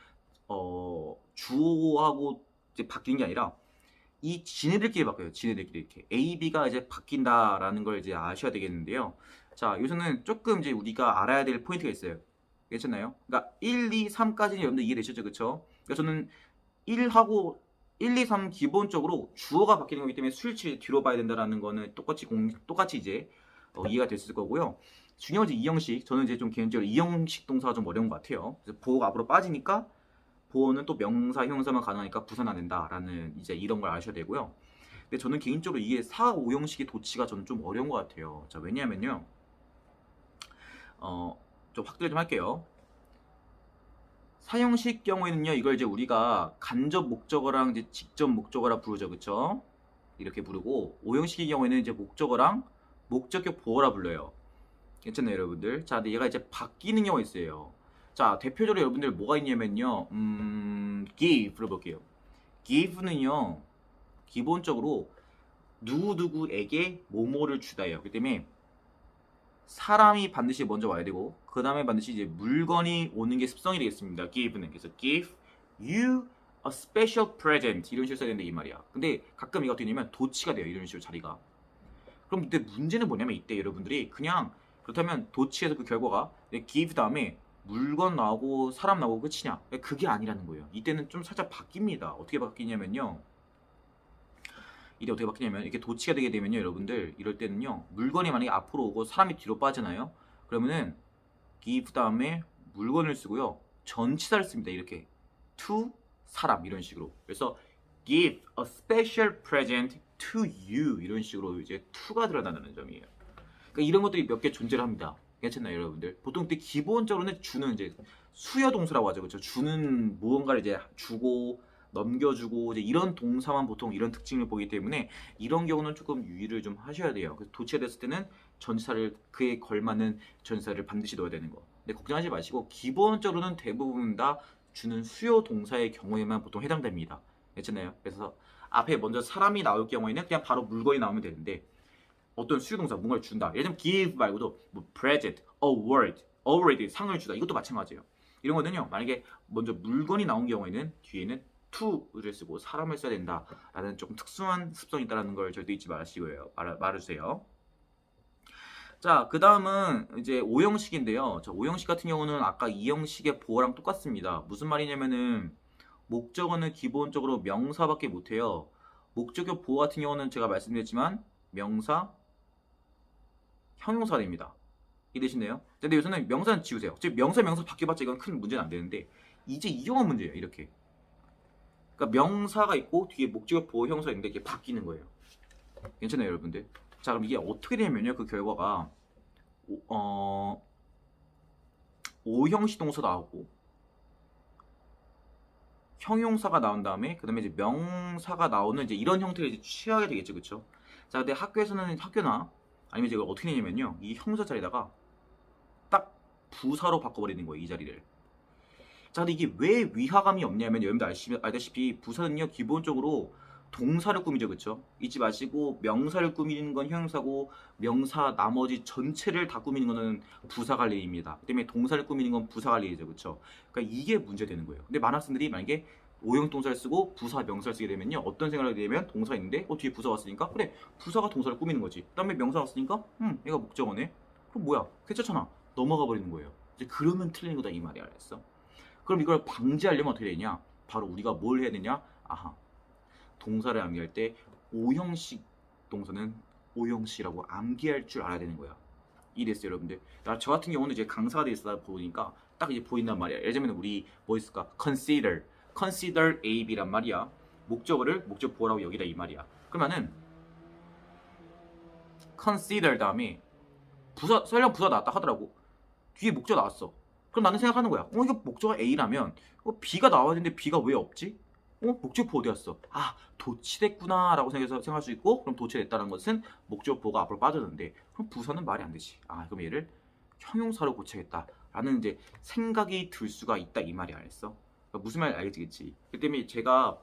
주어하고 이제 바뀌는 게 아니라 이 지네들끼리 바뀌어요. 지네들끼리 이렇게 A, B가 이제 바뀐다라는 걸 이제 아셔야 되겠는데요. 자, 여기서는 조금 이제 우리가 알아야 될 포인트가 있어요. 괜찮나요? 그러니까 1, 2, 3까지는 여러분들 이해되셨죠? 그쵸? 그러니까 저는 1하고 1, 2, 3 기본적으로 주어가 바뀌는 거기 때문에 수일치 뒤로 봐야 된다라는 거는 똑같이 이제 이해가 됐을 거고요. 중요한 건 이제 2형식. 저는 이제 좀 개인적으로 2형식 동사가 좀 어려운 것 같아요. 그래서 보어가 앞으로 빠지니까 보어는 또 명사, 형용사만 가능하니까 부사는 안 된다라는 이제 이런 걸 아셔야 되고요. 근데 저는 개인적으로 이게 4, 5형식의 도치가 저는 좀 어려운 것 같아요. 자, 왜냐하면요. 좀 확대 좀 할게요. 4형식 경우에는요, 이걸 이제 우리가 간접 목적어랑 이제 직접 목적어라 부르죠, 그쵸? 이렇게 부르고, 5형식의 경우에는 이제 목적어랑 목적격 보어라 불러요. 괜찮나요, 여러분들? 자, 근데 얘가 이제 바뀌는 경우가 있어요. 자, 대표적으로 여러분들 뭐가 있냐면요, give를 볼게요. give는요, 기본적으로 누구누구에게 뭐뭐를 주다예요. 그렇기 때문에 사람이 반드시 먼저 와야 되고, 그 다음에 반드시 이제 물건이 오는 게 습성이 되겠습니다. give는. 그래서 give you a special present 이런 식으로 써야 된다 이 말이야. 근데 가끔 이거 어떻게 되냐면 도치가 돼요. 이런 식으로 자리가. 그럼 근데 문제는 뭐냐면 이때 여러분들이 그냥 그렇다면 도치에서 그 결과가 give 다음에 물건 나오고 사람 나오고 끝이냐? 그게 아니라는 거예요. 이때는 좀 살짝 바뀝니다. 어떻게 바뀌냐면요. 이게 어떻게 바뀌냐면 이렇게 도치가 되게 되면요, 여러분들 이럴 때는요, 물건이 만약에 앞으로 오고 사람이 뒤로 빠지나요? 그러면은 give 다음에 물건을 쓰고요, 전치사를 씁니다. 이렇게 to 사람 이런 식으로. 그래서 give a special present to you 이런 식으로 이제 to가 들어간다는 점이에요. 그러니까 이런 것들이 몇 개 존재를 합니다. 괜찮나요, 여러분들? 보통 때 기본적으로는 주는 이제 수여 동사라고 하죠, 그렇죠? 주는 무언가를 이제 주고 넘겨주고 이제 이런 동사만 보통 이런 특징을 보이기 때문에 이런 경우는 조금 유의를 좀 하셔야 돼요. 그래서 도치가 됐을 때는 전치사를 그에 걸맞는 전치사를 반드시 넣어야 되는 거. 근데 걱정하지 마시고 기본적으로는 대부분 다 주는 수요 동사의 경우에만 보통 해당됩니다. 괜찮나요? 그래서 앞에 먼저 사람이 나올 경우에는 그냥 바로 물건이 나오면 되는데 어떤 수요동사 뭔가를 준다. 예를 들면 give 말고도 뭐 present, award, award 상을 주다. 이것도 마찬가지예요. 이런 거는요. 만약에 먼저 물건이 나온 경우에는 뒤에는 to를 쓰고 사람을 써야 된다라는 조금 특수한 습성이 있다는 걸 절대 잊지 마시고요. 말해주세요. 자, 그 다음은 이제 오형식인데요. 자, 오형식 같은 경우는 아까 이형식의 보어랑 똑같습니다. 무슨 말이냐면은 목적어는 기본적으로 명사밖에 못해요. 목적어 보어 같은 경우는 제가 말씀드렸지만 명사, 형용사가 됩니다. 이해되시나요? 근데 요새는 명사는 지우세요. 즉 명사 바뀌어봤자 이건 큰 문제는 안 되는데 이제 이 경우 문제예요. 이렇게. 그러니까 명사가 있고 뒤에 목적어 보어 형용사가 있는데 이게 바뀌는 거예요. 괜찮아요, 여러분들? 자, 그럼 이게 어떻게 되냐면요. 그 결과가 오형식 동사 나오고 형용사가 나온 다음에 그다음에 이제 명사가 나오는 이제 이런 형태를 이제 취하게 되겠죠, 그렇죠? 자, 근데 학교에서는 학교나 아니면 제가 어떻게 되냐면요, 이 형용사 자리에다가 딱 부사로 바꿔버리는 거예요, 이 자리를. 자, 근데 이게 왜 위화감이 없냐면 여러분들 알다시피 부사는요 기본적으로 동사를 꾸미죠, 그쵸? 잊지 마시고 명사를 꾸미는 건 형용사고 명사 나머지 전체를 다 꾸미는 거는 부사 관리입니다. 그 때문에 동사를 꾸미는 건 부사 관리죠, 그쵸? 그러니까 이게 문제되는 거예요. 근데 많은 학생들이 만약에 오형 동사를 쓰고 부사 명사를 쓰게 되면요 어떤 생각을 하게 되면 동사가 있는데 뒤에 부사 왔으니까 그래 부사가 동사를 꾸미는 거지. 그다음에 명사 왔으니까 얘가 목적어네. 그럼 뭐야 괜찮잖아. 넘어가 버리는 거예요. 이제 그러면 틀린 거다 이 말이야, 알았어? 그럼 이걸 방지하려면 어떻게 되냐? 바로 우리가 뭘 해야 되냐? 아하. 동사를 암기할 때 오형식 동사는 오형식이라고 암기할 줄 알아야 되는 거야. 이랬어요, 여러분들. 저 같은 경우는 이제 강사가 돼 있다 보니까 딱 이제 보인단 말이야. 예를 들면 우리 뭐 있을까? consider A, B란 말이야. 목적어를 목적 보라고 여기다 이 말이야. 그러면은 consider 다음에 부사 설령 부사 나왔다 하더라고. 뒤에 목적 나왔어. 그럼 나는 생각하는 거야. 이거 목적어 A라면 B가 나와야 되는데 B가 왜 없지? 목적어 어디 갔어? 아, 도치됐구나 라고 생각할 수 있고, 그럼 도치됐다는 것은 목적어가 앞으로 빠졌는데 그럼 부사는 말이 안 되지. 아, 그럼 얘를 형용사로 고쳐야겠다 라는 이제 생각이 들 수가 있다 이 말이 알겠어? 그러니까 무슨 말인지 알겠지? 그 때문에 제가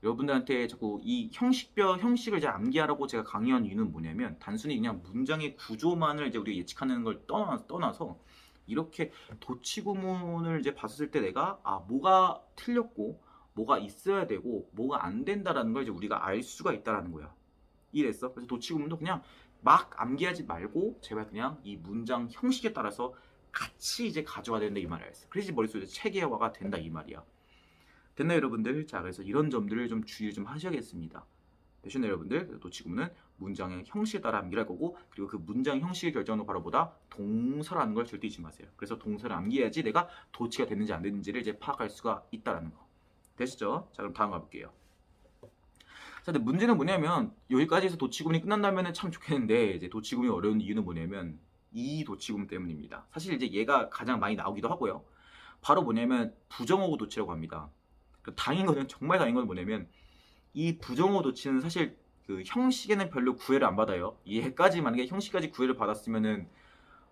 여러분들한테 자꾸 이 형식을 이제 암기하라고 제가 강의한 이유는 뭐냐면 단순히 그냥 문장의 구조만을 이제 우리가 예측하는 걸 떠나서 이렇게 도치구문을 이제 봤을 때 내가 뭐가 틀렸고 뭐가 있어야 되고 뭐가 안 된다라는 걸 이제 우리가 알 수가 있다라는 거야. 이해됐어? 그래서 도치구문도 그냥 막 암기하지 말고 제발 그냥 이 문장 형식에 따라서 같이 이제 가져와야 된다 이 말이야. 그래야지 머릿속에 체계화가 된다 이 말이야. 됐나요, 여러분들? 자, 그래서 이런 점들을 좀 주의를 좀 하셔야겠습니다. 되셨나요, 여러분들? 도치구문은 문장의 형식에 따라 암기할 거고, 그리고 그 문장 형식을 결정하는 거 바로 보다 동사라는 걸 절대 잊지 마세요. 그래서 동사를 암기해야지 내가 도치가 됐는지 안 됐는지를 이제 파악할 수가 있다라는 거. 되시죠? 자, 그럼 다음 가볼게요. 자, 근데 문제는 뭐냐면 여기까지 해서 도치구문이 끝난다면 참 좋겠는데 이제 도치구문이 어려운 이유는 뭐냐면 이 도치구문 때문입니다. 사실 이제 얘가 가장 많이 나오기도 하고요. 바로 뭐냐면 부정어구 도치라고 합니다. 당인 거는 정말 당인 건 뭐냐면 이 부정어 도치는 사실 그 형식에는 별로 구애를 안 받아요. 얘까지 만약에 형식까지 구애를 받았으면은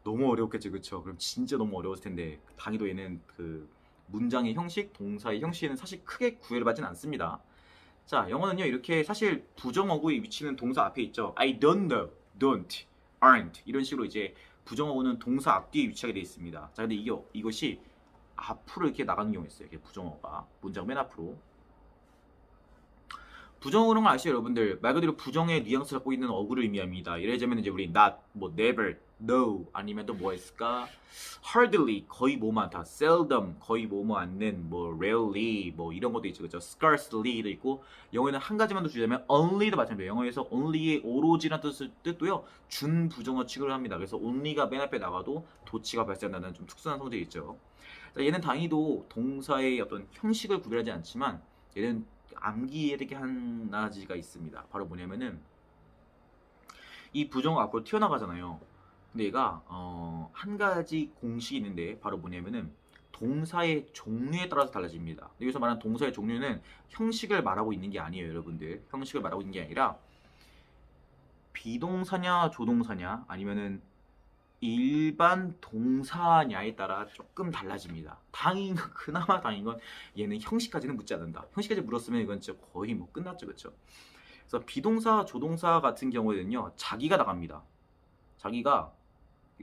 너무 어려웠겠죠, 그렇죠? 그럼 진짜 너무 어려웠을 텐데 당위도 얘는 그 문장의 형식, 동사의 형식에는 사실 크게 구애를 받진 않습니다. 자, 영어는요 이렇게 사실 부정어구의 위치는 동사 앞에 있죠. I don't know, don't, aren't 이런 식으로 이제 부정어구는 동사 앞뒤에 위치하게 되어 있습니다. 자, 근데 이것이 앞으로 이렇게 나가는 경우가 있어요. 이렇게 부정어가 문장 맨 앞으로. 부정어구는 거 아시죠, 여러분들? 말 그대로 부정의 뉘앙스를 갖고 있는 어구를 의미합니다. 예를 들면 이제 우리 not, 뭐 never, no 아니면 또 뭐 있을까? hardly 거의 뭐뭐 않다, seldom 거의 뭐뭐 않는, 뭐 rarely 뭐 이런 것도 있죠, 그죠? scarcely도 있고 영어에는 한 가지만 더 주자면 only도 마찬가지예요. 영어에서 only의 오로지라는 뜻도요 준 부정어 취급을 합니다. 그래서 only가 맨 앞에 나가도 도치가 발생한다는 좀 특수한 성질이 있죠. 자, 얘는 단위도 동사의 어떤 형식을 구별하지 않지만 얘는 암기해야 되게 한 가지가 있습니다. 바로 뭐냐면은 이 부정어 앞으로 튀어나가잖아요. 근데 얘가 한 가지 공식이 있는데 바로 뭐냐면은 동사의 종류에 따라서 달라집니다. 여기서 말하는 동사의 종류는 형식을 말하고 있는 게 아니에요, 여러분들. 형식을 말하고 있는 게 아니라 비동사냐 조동사냐 아니면은 일반 동사냐에 따라 조금 달라집니다. 그나마 다행인 건 얘는 형식까지는 묻지 않는다. 형식까지 물었으면 이건 진짜 거의 뭐 끝났죠, 그렇죠? 그래서 비동사 조동사 같은 경우에는요, 자기가 나갑니다. 자기가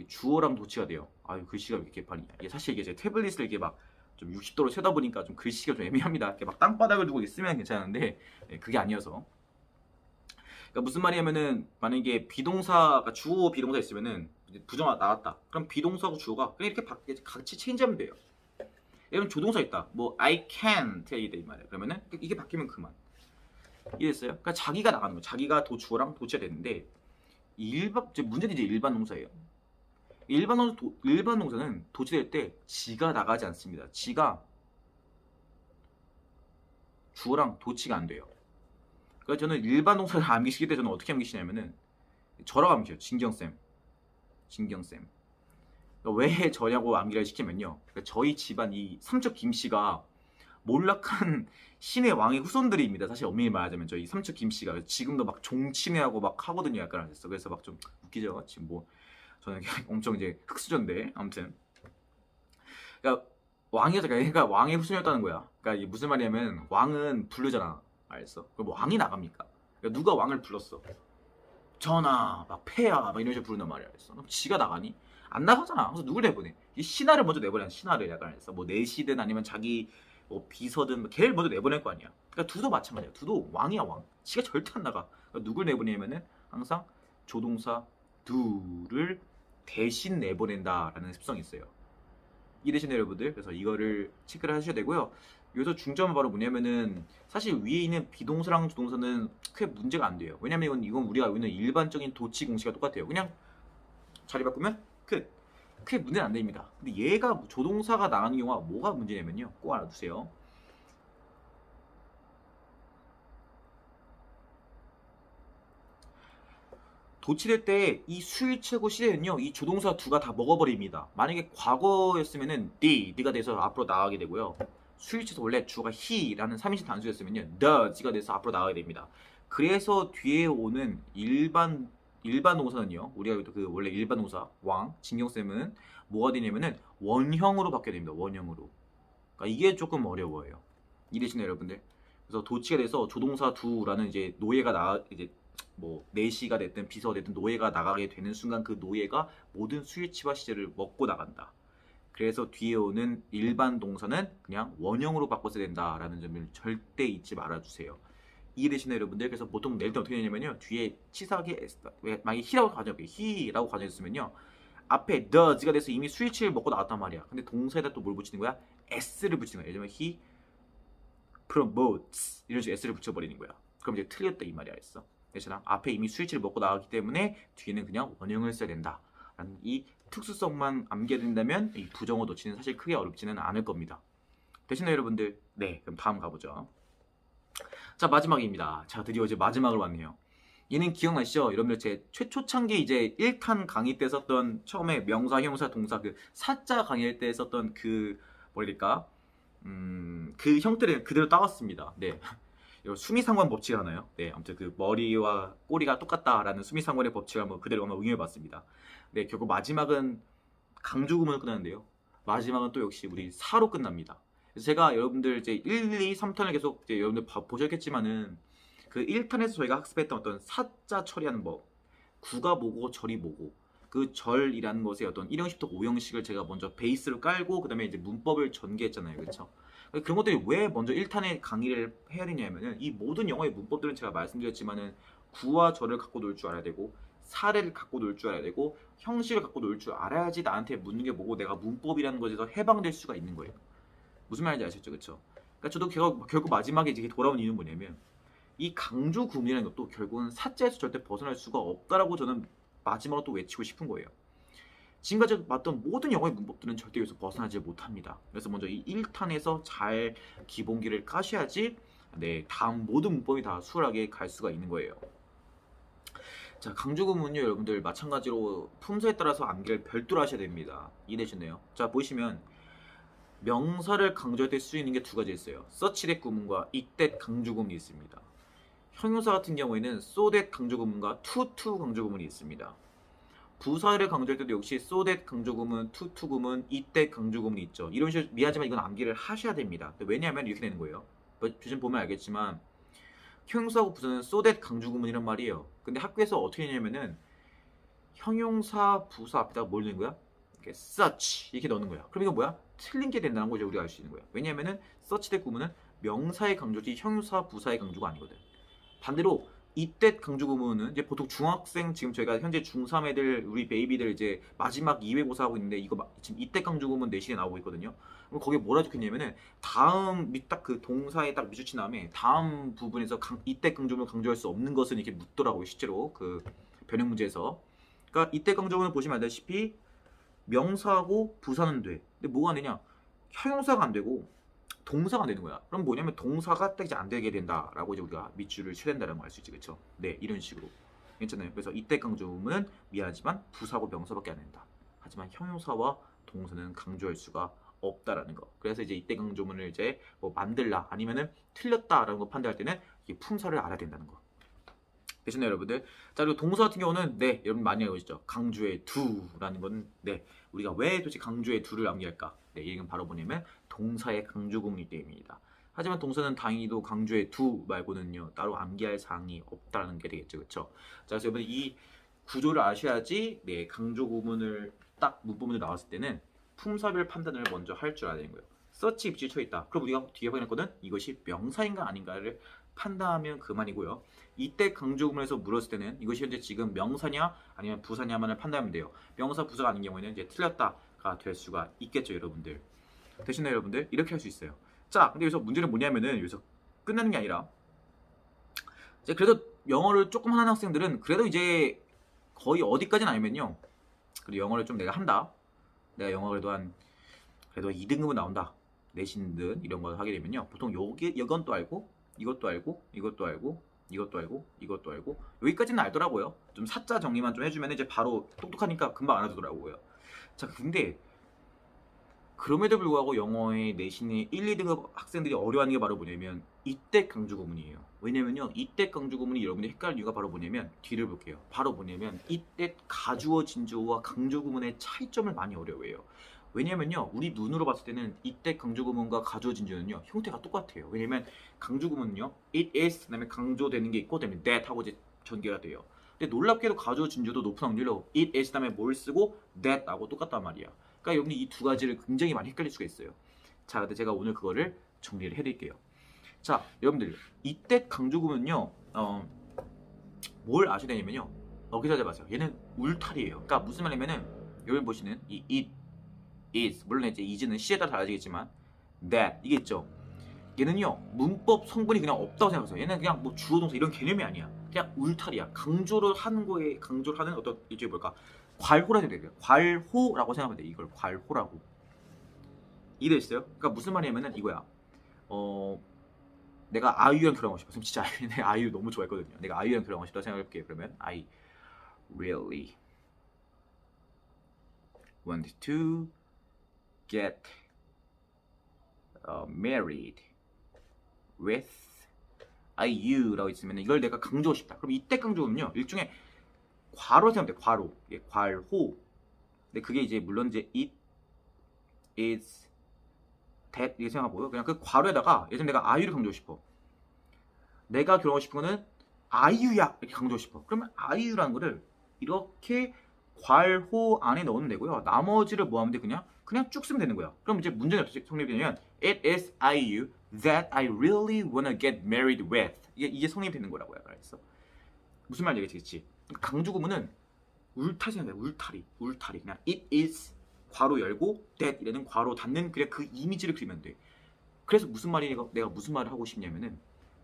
주어랑 도치가 돼요. 아유, 글씨가 왜 이렇게 개판이냐. 이게 사실 이게 제 태블릿을 이렇게 막 좀 60도로 쳐다보니까 좀 글씨가 좀 애매합니다. 이렇게 막 땅바닥을 두고 있으면 괜찮은데 그게 아니어서. 그러니까 무슨 말이냐면은 만약에 비동사가 주어 비동사 있으면은 부정어 나왔다. 그럼 비동사하고 주어가 그냥 이렇게 같이 체인지하면 돼요. 예를 들면 조동사 있다. 뭐 I can't 이 말이야. 그러면은 이게 바뀌면 그만. 이해됐어요? 그러니까 자기가 나가는 거. 자기가 주어랑 도치가 되는데 문제는 이제 일반 동사예요. 일반 동사는 도치될 때 지가 나가지 않습니다. 지가 주어랑 도치가 안 돼요. 그러니까 저는 일반 동사를 암기시킬 때 저는 어떻게 암기시냐면은 저라고 암기해요. 진경쌤. 그러니까 왜 저냐고 암기를 시키면요. 그러니까 저희 집안 이 삼척 김씨가 몰락한 신의 왕의 후손들입니다. 사실 엄밀히 말하자면 저희 삼척 김씨가 지금도 막 종친회하고 막 하거든요. 약간 했어. 그래서 막 좀 웃기죠. 지금 뭐 저는 엄청 이제 흑수저인데 아무튼 그러니까 그러니까 왕의 후손이었다는 거야. 그러니까 이게 무슨 말이냐면 왕은 부르잖아. 알겠어? 그럼 왕이 나갑니까? 그러니까 누가 왕을 불렀어? 전하, 막 폐하, 막 이런 식으로 부른단 말이야. 알겠어? 그럼 지가 나가니? 안 나가잖아. 그래서 누굴 내보내? 이 신하를 먼저 내보내. 신하를 약간 해서 뭐 내시든 아니면 자기 뭐 비서든 걔를 먼저 내보낼 거 아니야. 그러니까 두도 마찬가지야. 두도 왕이야 왕. 지가 절대 안 나가. 그러니까 누굴 내보내냐면은 항상 조동사 두를 대신 내보낸다라는 습성이 있어요. 이해되시나요, 여러분들? 그래서 이거를 체크를 하셔야 되고요. 여기서 중점은 바로 뭐냐면은 사실 위에 있는 비동사랑 조동사는 크게 문제가 안 돼요. 왜냐면 이건 우리가 알고 있는 일반적인 도치 공식과 똑같아요. 그냥 자리 바꾸면 끝. 크게 문제는 안 됩니다. 근데 얘가 조동사가 나가는 경우가 뭐가 문제냐면요. 꼭 알아두세요. 도치될 때 이 수일체고 시제는요, 이 조동사 두가 다 먹어버립니다. 만약에 과거였으면은 네가 돼서 앞으로 나가게 되고요. 수일체에서 원래 주어가 he라는 3인칭 단수였으면요, the가 돼서 앞으로 나가게 됩니다. 그래서 뒤에 오는 일반 동사는요, 우리가 그 원래 일반 동사 왕 진경쌤은 뭐가 되냐면은 원형으로 바뀌어야 됩니다. 원형으로. 그러니까 이게 조금 어려워요. 이해되시나요, 여러분들? 그래서 도치가 돼서 조동사 두라는 이제 노예가 이제 뭐 내시가 됐든 비서가 됐든 노예가 나가게 되는 순간 그 노예가 모든 수일치와 시제를 먹고 나간다. 그래서 뒤에 오는 일반 동사는 그냥 원형으로 바꿔서 된다라는 점을 절대 잊지 말아주세요. 이해되시나요, 여러분들? 그래서 보통 낼 때 어떻게 되냐면요, 뒤에 치사하게 만약에 히라고 가져볼게요. 히라고 가져있으면요, 앞에 does가 돼서 이미 수일치를 먹고 나왔단 말이야. 근데 동사에다 또 뭘 붙이는 거야? s를 붙이는 거야. 예를 들면 he promotes 이런 식으로 s를 붙여버리는 거야. 그럼 이제 틀렸다 이 말이야. 했어. 괜찮아? 앞에 이미 수일치를 먹고 나왔기 때문에 뒤에는 그냥 원형을 써야 된다. 라는 이 특수성만 암기해야 된다면 이 부정어 도치는 사실 크게 어렵지는 않을 겁니다. 되시나요, 여러분들? 네, 그럼 다음 가보죠. 자, 마지막입니다. 자, 드디어 이제 마지막으로 왔네요. 얘는 기억나시죠? 여러분들 제 최초창기 이제 1탄 강의 때 썼던 처음에 명사, 형사, 동사 그 사자 강의할 때 썼던 그 뭐랄까 그 형태를 그대로 따왔습니다. 네. 수미상관 법칙을 하나요? 네, 아무튼 그 머리와 꼬리가 똑같다라는 수미상관의 법칙을 한번 그대로 한번 응용해봤습니다. 네, 결국 마지막은 강조구문으로 끝나는데요. 마지막은 또 역시 우리 사로 끝납니다. 그래서 제가 여러분들 이제 1, 2, 3탄을 계속 이제 여러분들 보셨겠지만은 그 1탄에서 저희가 학습했던 어떤 사자 처리하는 법, 구가 뭐고 절이 뭐고 그 절이라는 것의 어떤 1형식부터 5형식을 제가 먼저 베이스로 깔고 그 다음에 이제 문법을 전개했잖아요, 그렇죠? 그런 것들이 왜 먼저 1탄에 강의를 해야 되냐면은 이 모든 영어의 문법들은 제가 말씀드렸지만은 구와 절을 갖고 놀 줄 알아야 되고 사례를 갖고 놀 줄 알아야 되고 형식을 갖고 놀 줄 알아야지 나한테 묻는 게 뭐고 내가 문법이라는 것에서 해방될 수가 있는 거예요. 무슨 말인지 아셨죠, 그렇죠? 그러니까 저도 결국 마지막에 이제 돌아온 이유는 뭐냐면 이 강조 구문이라는 것도 결국은 사자에서 절대 벗어날 수가 없다라고 저는 마지막으로 또 외치고 싶은 거예요. 지금까지 봤던 모든 영어의 문법들은 절대 여기서 벗어나지 못합니다. 그래서 먼저 이 1탄에서 잘 기본기를 까셔야지 네, 다음 모든 문법이 다 수월하게 갈 수가 있는 거예요. 자, 강조구문요 여러분들 마찬가지로 품사에 따라서 암기를 별도로 하셔야 됩니다. 이해되셨나요? 자, 보시면 명사를 강조할 때 쓰이는 게 두 가지 있어요. such that 구문과 it that 강조구문이 있습니다. 형용사 같은 경우에는 so that 강조구문과 to 강조구문이 있습니다. 부사를 강조할 때도 역시 so that 강조구문, to 구문, it that 강조구문이 있죠. 이런 식으로 미안하지만 이건 암기를 하셔야 됩니다. 왜냐하면 이렇게 되는 거예요. 지금 보면 알겠지만 형용사하고 부사는 so that 강조구문이란 말이에요. 근데 학교에서 어떻게 했냐면은 형용사, 부사 앞에다가 뭘 넣는 거야? 이렇게 such 이렇게 넣는 거야. 그럼 이거 뭐야? 틀린 게 된다는 거죠. 우리가 알 수 있는 거야. 왜냐면은 such that 구문은 명사의 강조지 형용사, 부사의 강조가 아니거든. 반대로 이때 강조 구문은 이제 보통 중학생 지금 저희가 현재 중3 애들 우리 베이비들 이제 마지막 2회고사 하고 있는데 이거 지금 이때 강조 구문 내신에 나오고 있거든요. 그럼 거기에 뭐라 적혀있냐면은 다음 딱 그 동사에 딱 밑줄친 다음에 다음 부분에서 이때 강조문을 강조할 수 없는 것은 이렇게 묻더라고요. 실제로 그 변형 문제에서. 그러니까 이때 강조문을 보시면 알다시피 명사하고 부사는 돼. 근데 뭐가 안 되냐? 형용사가 안 되고 동사가 안 되는 거야. 그럼 뭐냐면 동사가 딱 이제 안 되게 된다라고 이제 우리가 밑줄을 쳐야 된다는 걸 알 수 있지, 그렇죠? 네, 이런 식으로 괜찮아요. 그래서 이때 강조문은 미안하지만 부사고 명사밖에 안 된다. 하지만 형용사와 동사는 강조할 수가 없다라는 거. 그래서 이제 이때 강조문을 이제 뭐 만들라 아니면은 틀렸다라는 거 판단할 때는 이 품사를 알아야 된다는 거. 되셨나요, 여러분들? 자, 그리고 동사 같은 경우는 네, 여러분 많이 알고 계시죠? 강조의 두라는 건 네, 우리가 왜 도대체 강조의 두를 암기할까? 네, 이건 바로 뭐냐면 동사의 강조구문이기 때문입니다. 하지만 동사는 다행히도 강조의 두 말고는요 따로 암기할 사항이 없다는 게 되겠죠, 그렇죠? 자, 그래서 여러분 이 구조를 아셔야지 네, 강조구문을 딱 문법문으로 나왔을 때는 품사별 판단을 먼저 할 줄 알아야 되는 거예요. 서치 입지 쳐 있다. 그럼 우리가 뒤에 확인했거든. 이것이 명사인가 아닌가를 판단하면 그만이고요. 이때 강조구문에서 물었을 때는 이것이 현재 지금 명사냐 아니면 부사냐만을 판단하면 돼요. 명사, 부사가 아닌 경우에는 이제 틀렸다가 될 수가 있겠죠, 여러분들. 되시나요, 여러분들? 이렇게 할 수 있어요. 자, 근데 여기서 문제는 뭐냐면은 여기서 끝나는 게 아니라 이제 그래도 영어를 조금 하는 학생들은 그래도 이제 거의 어디까지는 아니면요. 그래도 영어를 좀 내가 한다. 내가 영어 그래도 2등급은 나온다. 내신든 이런 걸 하게 되면요. 보통 이건 또 알고 이것도 알고 이것도 알고 이것도 알고 이것도 알고 여기까지는 알더라고요. 좀 사자 정리만 좀 해주면 이제 바로 똑똑하니까 금방 알아두더라고요. 자, 근데 그럼에도 불구하고 영어의 내신의 1, 2등급 학생들이 어려워하는 게 바로 뭐냐면 이때 강조구문이에요. 왜냐면요, 이때 강조구문이 여러분들이 헷갈릴 이유가 바로 뭐냐면 뒤를 볼게요. 바로 뭐냐면 이때 가주어 진주어와 강조구문의 차이점을 많이 어려워해요. 왜냐면요, 우리 눈으로 봤을 때는 이때 강조구문과 가주어 진주어는요 형태가 똑같아요. 왜냐면 강조구문은요 it is 그다음에 강조되는 게 있고 그다음에 that 하고 이제 전개가 돼요. 근데 놀랍게도 가주어 진주어도 높은 확률로 it is 다음에 뭘 쓰고 that 하고 똑같단 말이야. 그러니까 여러분이 이 두 가지를 굉장히 많이 헷갈릴 수가 있어요. 자, 근데 제가 오늘 그거를 정리를 해드릴게요. 자, 여러분들 이때 강조구문은요 뭘 아셔야 되냐면요 기다려 봐세요. 얘는 울타리예요. 그러니까 무슨 말이냐면은 여기 보시는 이 it is 물론 이제 is는 시에 따라 달라지겠지만 that 이게 있죠. 얘는요 문법 성분이 그냥 없다고 생각하세요. 얘는 그냥 뭐 주어 동사 이런 개념이 아니야. 그냥 울타리야. 강조를 하는 거에 강조를 하는 어떤 일종의 뭘까? 괄호라고 해야 돼요. 괄호라고 생각하면 돼. 이걸 괄호라고. 이해되셨어요? 그러니까 무슨 말이냐면은 이거야. 내가 아이유랑 결혼하고 싶어. 지금 진짜 아이유 너무 좋아했거든요. 내가 아이유랑 결혼하고 싶다 생각해볼게요. 그러면 I really want to get married with IU라고 있으면 이걸 내가 강조하고 싶다. 그럼 이때 강조는요 일종의 괄호 생각돼. 괄호. 예, 괄호. 근데 그게 이제 물론 이제 it is that 이렇게 생각하고요. 그냥 그 괄호에다가 예를 들면 내가 아이유를 강조하고 싶어. 내가 결혼하고 싶은 거는 아이유야 이렇게 강조하고 싶어. 그러면 아이유라는 거를 이렇게 괄호 안에 넣으면 되고요. 나머지를 뭐 하면 돼? 그냥 쭉 쓰면 되는 거야. 그럼 이제 문제는 어떻게 성립되냐면 it is IU that I really wanna get married with. 이게 성립되는 거라고 그랬어. 무슨 말인지 알겠지? 강조구문은 울타리 생각해. 울타리. 그냥 it is 괄호 열고 that 이라는 괄호 닫는 그냥 그 이미지를 그리면 돼. 그래서 내가 무슨 말을 하고 싶냐면은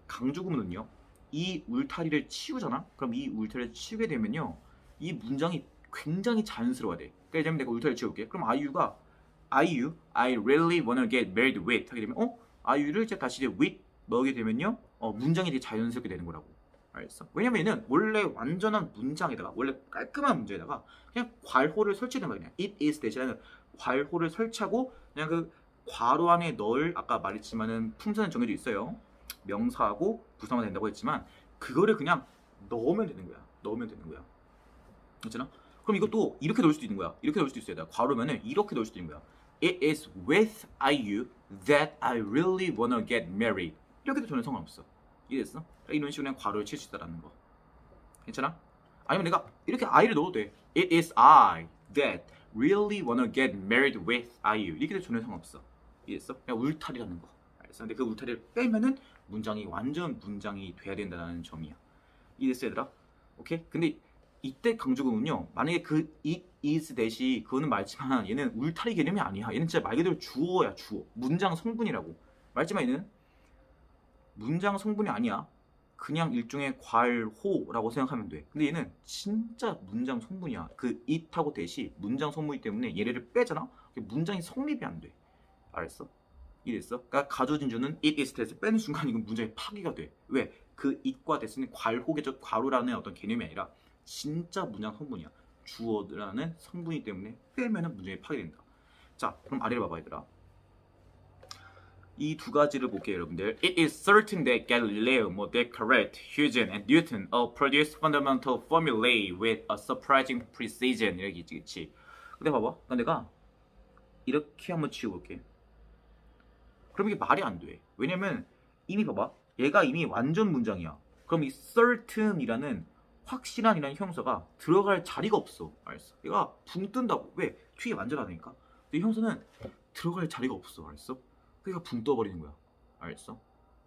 강조구문은요 이 울타리를 치우잖아. 그럼 이 울타리를 치우게 되면요 이 문장이 굉장히 자연스러워야 돼. 그러니까 예를 들면 내가 울타리를 치울게. 그럼 아이유가 IU I really wanna get married with 하게 되면 아이유를 이제 다시 이제 with 넣게 되면요 문장이 되게 자연스럽게 되는 거라고. 알겠어? 왜냐면 얘는 원래 완전한 문장에다가 원래 깔끔한 문제에다가 그냥 괄호를 설치된 거야. 그냥 it is 대신에는 괄호를 설치하고 그냥 그 괄호 안에 넣을 아까 말했지만은 품사는 정해져 있어요. 명사하고 부사만 된다고 했지만 그거를 그냥 넣으면 되는 거야. 넣으면 되는 거야. 그렇잖아? 그럼 이것도 이렇게 넣을 수도 있는 거야. 이렇게 넣을 수도 있어야 돼. 괄호면은 이렇게 넣을 수도 있는 거야. It is with IU that I really wanna get married. 이렇게도 전혀 상관없어. 이해됐어? 이런 식으로 그냥 괄호를 칠 수 있다는 거. 괜찮아? 아니면 내가 이렇게 I를 넣어도 돼. It is I that really wanna get married with IU. 이렇게도 전혀 상관없어. 이해됐어? 그냥 울타리라는 거. 알겠어? 근데 그 울타리를 빼면은 문장이 완전 문장이 돼야 된다는 점이야. 이해됐어 얘들아? 오케이? 근데 이때 강조구문요. 만약에 그 it is that이 그거는 말지만 얘는 울타리 개념이 아니야. 얘는 진짜 말 그대로 주어야 주어. 문장 성분이라고. 말지만 얘는 문장 성분이 아니야. 그냥 일종의 괄호라고 생각하면 돼. 근데 얘는 진짜 문장 성분이야. 그 it하고 that이 문장 성분이기 때문에 얘네를 빼잖아? 문장이 성립이 안 돼. 알았어? 이랬어? 그러니까 가조진주는 it is that을 빼는 순간 이건 문장이 파기가 돼. 왜? 그 it과 that은 괄호계적 괄호라는 어떤 개념이 아니라 진짜 문장 성분이야. 주어라는 성분이기 때문에 빼면은 문장이 파괴된다. 자, 그럼 아래를 봐봐 얘들아. 이 두 가지를 볼게요 여러분들. It is certain that Galileo, Descartes, Huygens, and Newton all produced fundamental formulae with a surprising precision. 이렇게 있지, 그치? 근데 봐봐. 그러니까 내가 이렇게 한번 지워볼게. 그럼 이게 말이 안 돼. 왜냐면 이미 봐봐. 얘가 이미 완전 문장이야. 그럼 이 certain이라는 확실한이라는 형용사가 들어갈 자리가 없어. 알았어? 얘가 붕 뜬다고. 왜? 뒤에 완전하다니까. 근데 이 형용사는 들어갈 자리가 없어. 알았어? 그러니까 붕 떠버리는 거야. 알았어?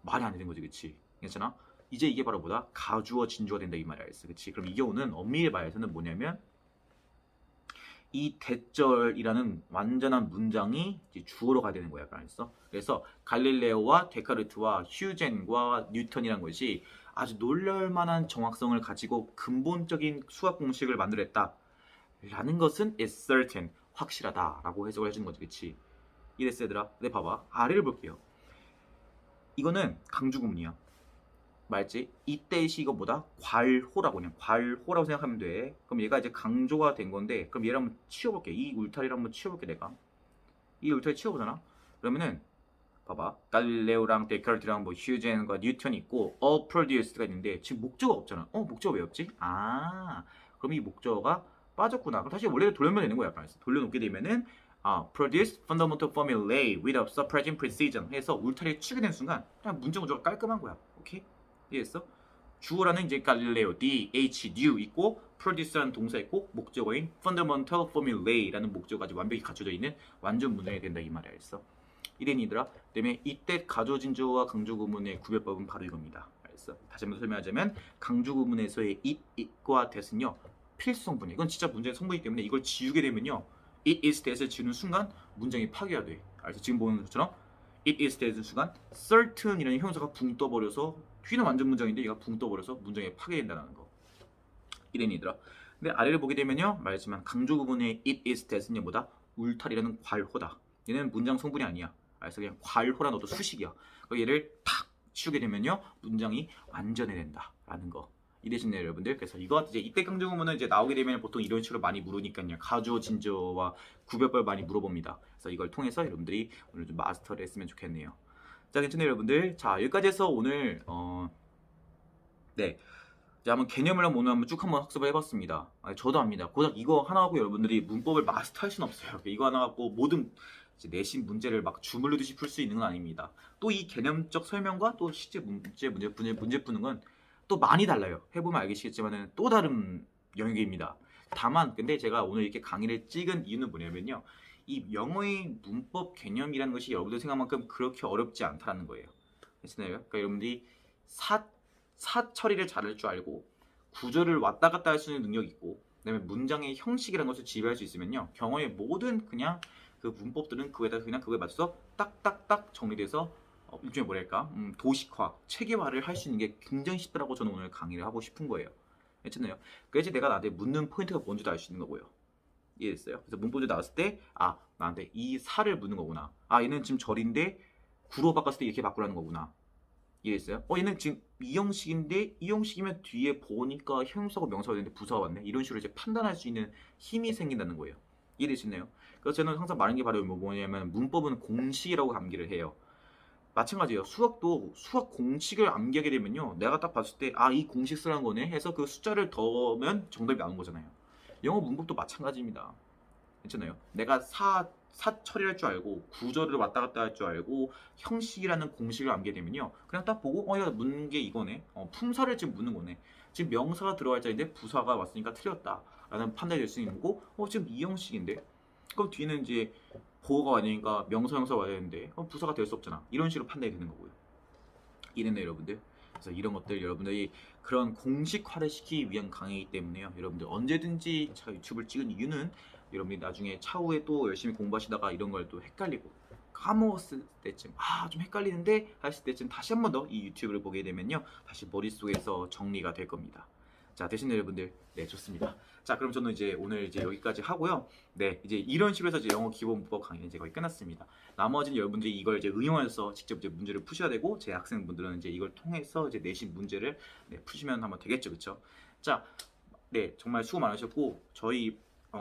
말이 안 되는 거지, 그치? 괜찮아? 이제 이게 바로 뭐다? 가주어 진주가 된다 이 말이야. 알았어? 그치? 그럼 이게 오는 엄밀히 말해서는 뭐냐면 이 대절이라는 완전한 문장이 이제 주어로 가야 되는 거야. 알았어? 그래서 갈릴레오와 데카르트와 휴젠과 뉴턴이란 것이 아주 놀랄만한 정확성을 가지고 근본적인 수학 공식을 만들었다 라는 것은 is certain, 확실하다 라고 해석을 해주는 거지. 그치? 이랬어 얘들아. 근데 봐봐. 아래를 볼게요. 이거는 강주구문이야. 말지? 이때시 이거 뭐다? 괄호라고 그냥 괄호라고 생각하면 돼. 그럼 얘가 이제 강조가 된 건데 그럼 얘를 한번 치워볼게. 이 울타리를 한번 치워볼게 내가. 이 울타리 치워보잖아. 그러면은 봐봐. 갈릴레오랑 데카르트랑 뭐 휴젠과 뉴턴이 있고 all produced가 있는데 지금 목적어가 없잖아. 목적어 왜 없지? 그럼 이 목적어가 빠졌구나. 그럼 다시 원래대로 돌려면 되는 거야. 약간 돌려놓게 되면은 produce fundamental formulae with a surprising precision 해서 울타리에 치게 된 순간 그냥 문장 구조가 깔끔한 거야. 오케이? 이해했어? 주어라는 이제 갈릴레오, new 있고 produce라는 동사 있고 목적어인 fundamental formulae라는 목적어까지 완벽히 갖춰져 있는 완전 문장이 된다 이 말이야. 알았어? 이래니들아. 그다음에 이때 가조진주어와 강조구문의 구별법은 바로 이겁니다. 알았어? 다시 한번 설명하자면 강조구문에서의 it과 that은요 필수 성분이야. 이건 진짜 문장의 성분이기 때문에 이걸 지우게 되면요 it is that을 지우는 순간 문장이 파괴가 돼. 알았어? 지금 보는 것처럼 it is that의 순간 certain이라는 형용사가 붕 떠버려서 뒤는 완전 문장인데 얘가 붕 떠버려서 문장이 파괴된다는 거. 이래니들아. 근데 아래를 보게 되면요 말했지만 강조구문의 it is that은요 뭐다? 울타리라는 괄호다. 얘는 문장 성분이 아니야. 그래서 그냥 괄호란 어떤 수식이야. 얘를 탁 치우게 되면요 문장이 완전해진다 라는 거. 이해되시나요 여러분들? 그래서 이거 이제 이때 강조구문은 이제 나오게 되면 보통 이런 식으로 많이 물으니까요. 가주어 진주어와 구별법 많이 물어봅니다. 그래서 이걸 통해서 여러분들이 오늘 좀 마스터를 했으면 좋겠네요. 자, 괜찮나요 여러분들? 자, 여기까지 해서 오늘 네. 이제 한번 개념을 오늘 한번 쭉 한번 학습을 해봤습니다. 저도 압니다. 고작 이거 하나 갖고 여러분들이 문법을 마스터할 수는 없어요. 이거 하나 갖고 모든 내신 문제를 막 주물르듯이 풀 수 있는 건 아닙니다. 또 이 개념적 설명과 또 실제 문제 푸는 건 또 많이 달라요. 해보면 알겠지만은 또 다른 영역입니다. 다만 근데 제가 오늘 이렇게 강의를 찍은 이유는 뭐냐면요. 이 영어의 문법 개념이라는 것이 여러분들 생각만큼 그렇게 어렵지 않다는 거예요. 그렇잖아요. 그러니까 여러분들이 사 처리를 잘할 줄 알고 구조를 왔다 갔다 할 수 있는 능력이 있고 그다음에 문장의 형식이라는 것을 지배할 수 있으면요. 경어의 모든 그냥 그 문법들은 그거에다 그냥 그거에 맞춰서 딱딱딱 정리돼서 일종의 뭐랄까 도식화, 체계화를 할 수 있는 게 굉장히 쉽더라고 저는 오늘 강의를 하고 싶은 거예요. 괜찮나요? 그래서 내가 나한테 묻는 포인트가 뭔지도 알 수 있는 거고요. 이해됐어요? 그래서 문법이 나왔을 때 나한테 이 사를 묻는 거구나. 얘는 지금 절인데 구로 바꿨을 때 이렇게 바꾸라는 거구나. 이해됐어요? 얘는 지금 이 형식인데 이 형식이면 뒤에 보니까 형용사고 명사가 되는데 부사가 왔네. 이런 식으로 이제 판단할 수 있는 힘이 생긴다는 거예요. 이해되시나요? 그래서 저는 항상 말하는 게 바로 뭐냐면 문법은 공식이라고 암기를 해요. 마찬가지예요. 수학도 수학 공식을 암기하게 되면요. 내가 딱 봤을 때 아, 이 공식 쓰라는 거네 해서 그 숫자를 더하면 정답이 나오는 거잖아요. 영어 문법도 마찬가지입니다. 괜찮아요? 내가 사 처리할 줄 알고 구절을 왔다 갔다 할 줄 알고 형식이라는 공식을 암게 되면요. 그냥 딱 보고 야 묻는 게 이거네. 품사를 지금 묻는 거네. 지금 명사가 들어갈 자리인데 부사가 왔으니까 틀렸다. 라는 판단이 될 수 있는 거고 지금 이 형식인데 그럼 뒤는 이제 보어가 와야되니까 명사 형사가 와야 되는데 부사가 될 수 없잖아. 이런 식으로 판단이 되는 거고요. 이랬네요 여러분들. 그래서 이런 것들 여러분들이 그런 공식화를 시키기 위한 강의이기 때문에요. 여러분들 언제든지 제가 유튜브를 찍은 이유는 여러분이 나중에 차후에 또 열심히 공부하시다가 이런 걸 또 헷갈리고 까먹었을 때쯤 좀 헷갈리는데 하실 때쯤 다시 한 번 더 이 유튜브를 보게 되면요 다시 머릿속에서 정리가 될 겁니다. 자, 대신에 여러분들, 네, 좋습니다. 자, 그럼 저는 이제 오늘 이제 여기까지 하고요. 네, 이제 이런 식으로 해서 이제 영어 기본 문법 강의는 이제 거의 끝났습니다. 나머지는 여러분들이 이걸 이제 응용해서 직접 이제 문제를 푸셔야 되고, 제 학생분들은 이제 이걸 통해서 이제 내신 문제를 푸시면 하면 되겠죠, 그쵸? 자, 네, 정말 수고 많으셨고, 저희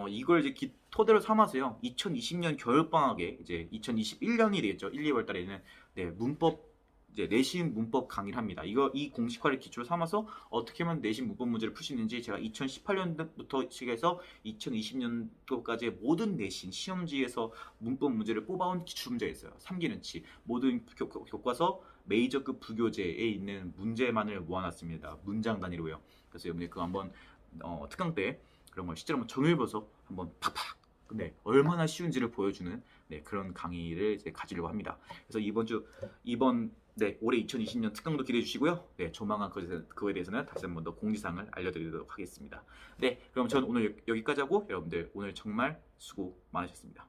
이걸 이제 토대로 삼아서요. 2020년 겨울방학에 이제 2021년이 되겠죠. 1, 2월 달에는 네, 문법 이제 내신 문법 강의를 합니다. 이 공식화를 기초로 삼아서 어떻게 하면 내신 문법 문제를 풀 수 있는지 제가 2018년부터 시작해서 2020년도까지의 모든 내신 시험지에서 문법 문제를 뽑아온 기출 문제가 있어요. 3기는치 모든 교과서 메이저급 부교재에 있는 문제만을 모아놨습니다. 문장 단위로요. 그래서 여러분들 그거 한번 특강 때 그런 걸 실제로 한번 정해봐서 한번 팍팍 네, 얼마나 쉬운지를 보여주는 네, 그런 강의를 이제 가지려고 합니다. 그래서 이번 올해 2020년 특강도 기대해 주시고요. 네, 조만간 그거에 대해서는 다시 한 번 더 공지사항을 알려드리도록 하겠습니다. 네, 그럼 저는 오늘 여기까지 하고 여러분들 오늘 정말 수고 많으셨습니다.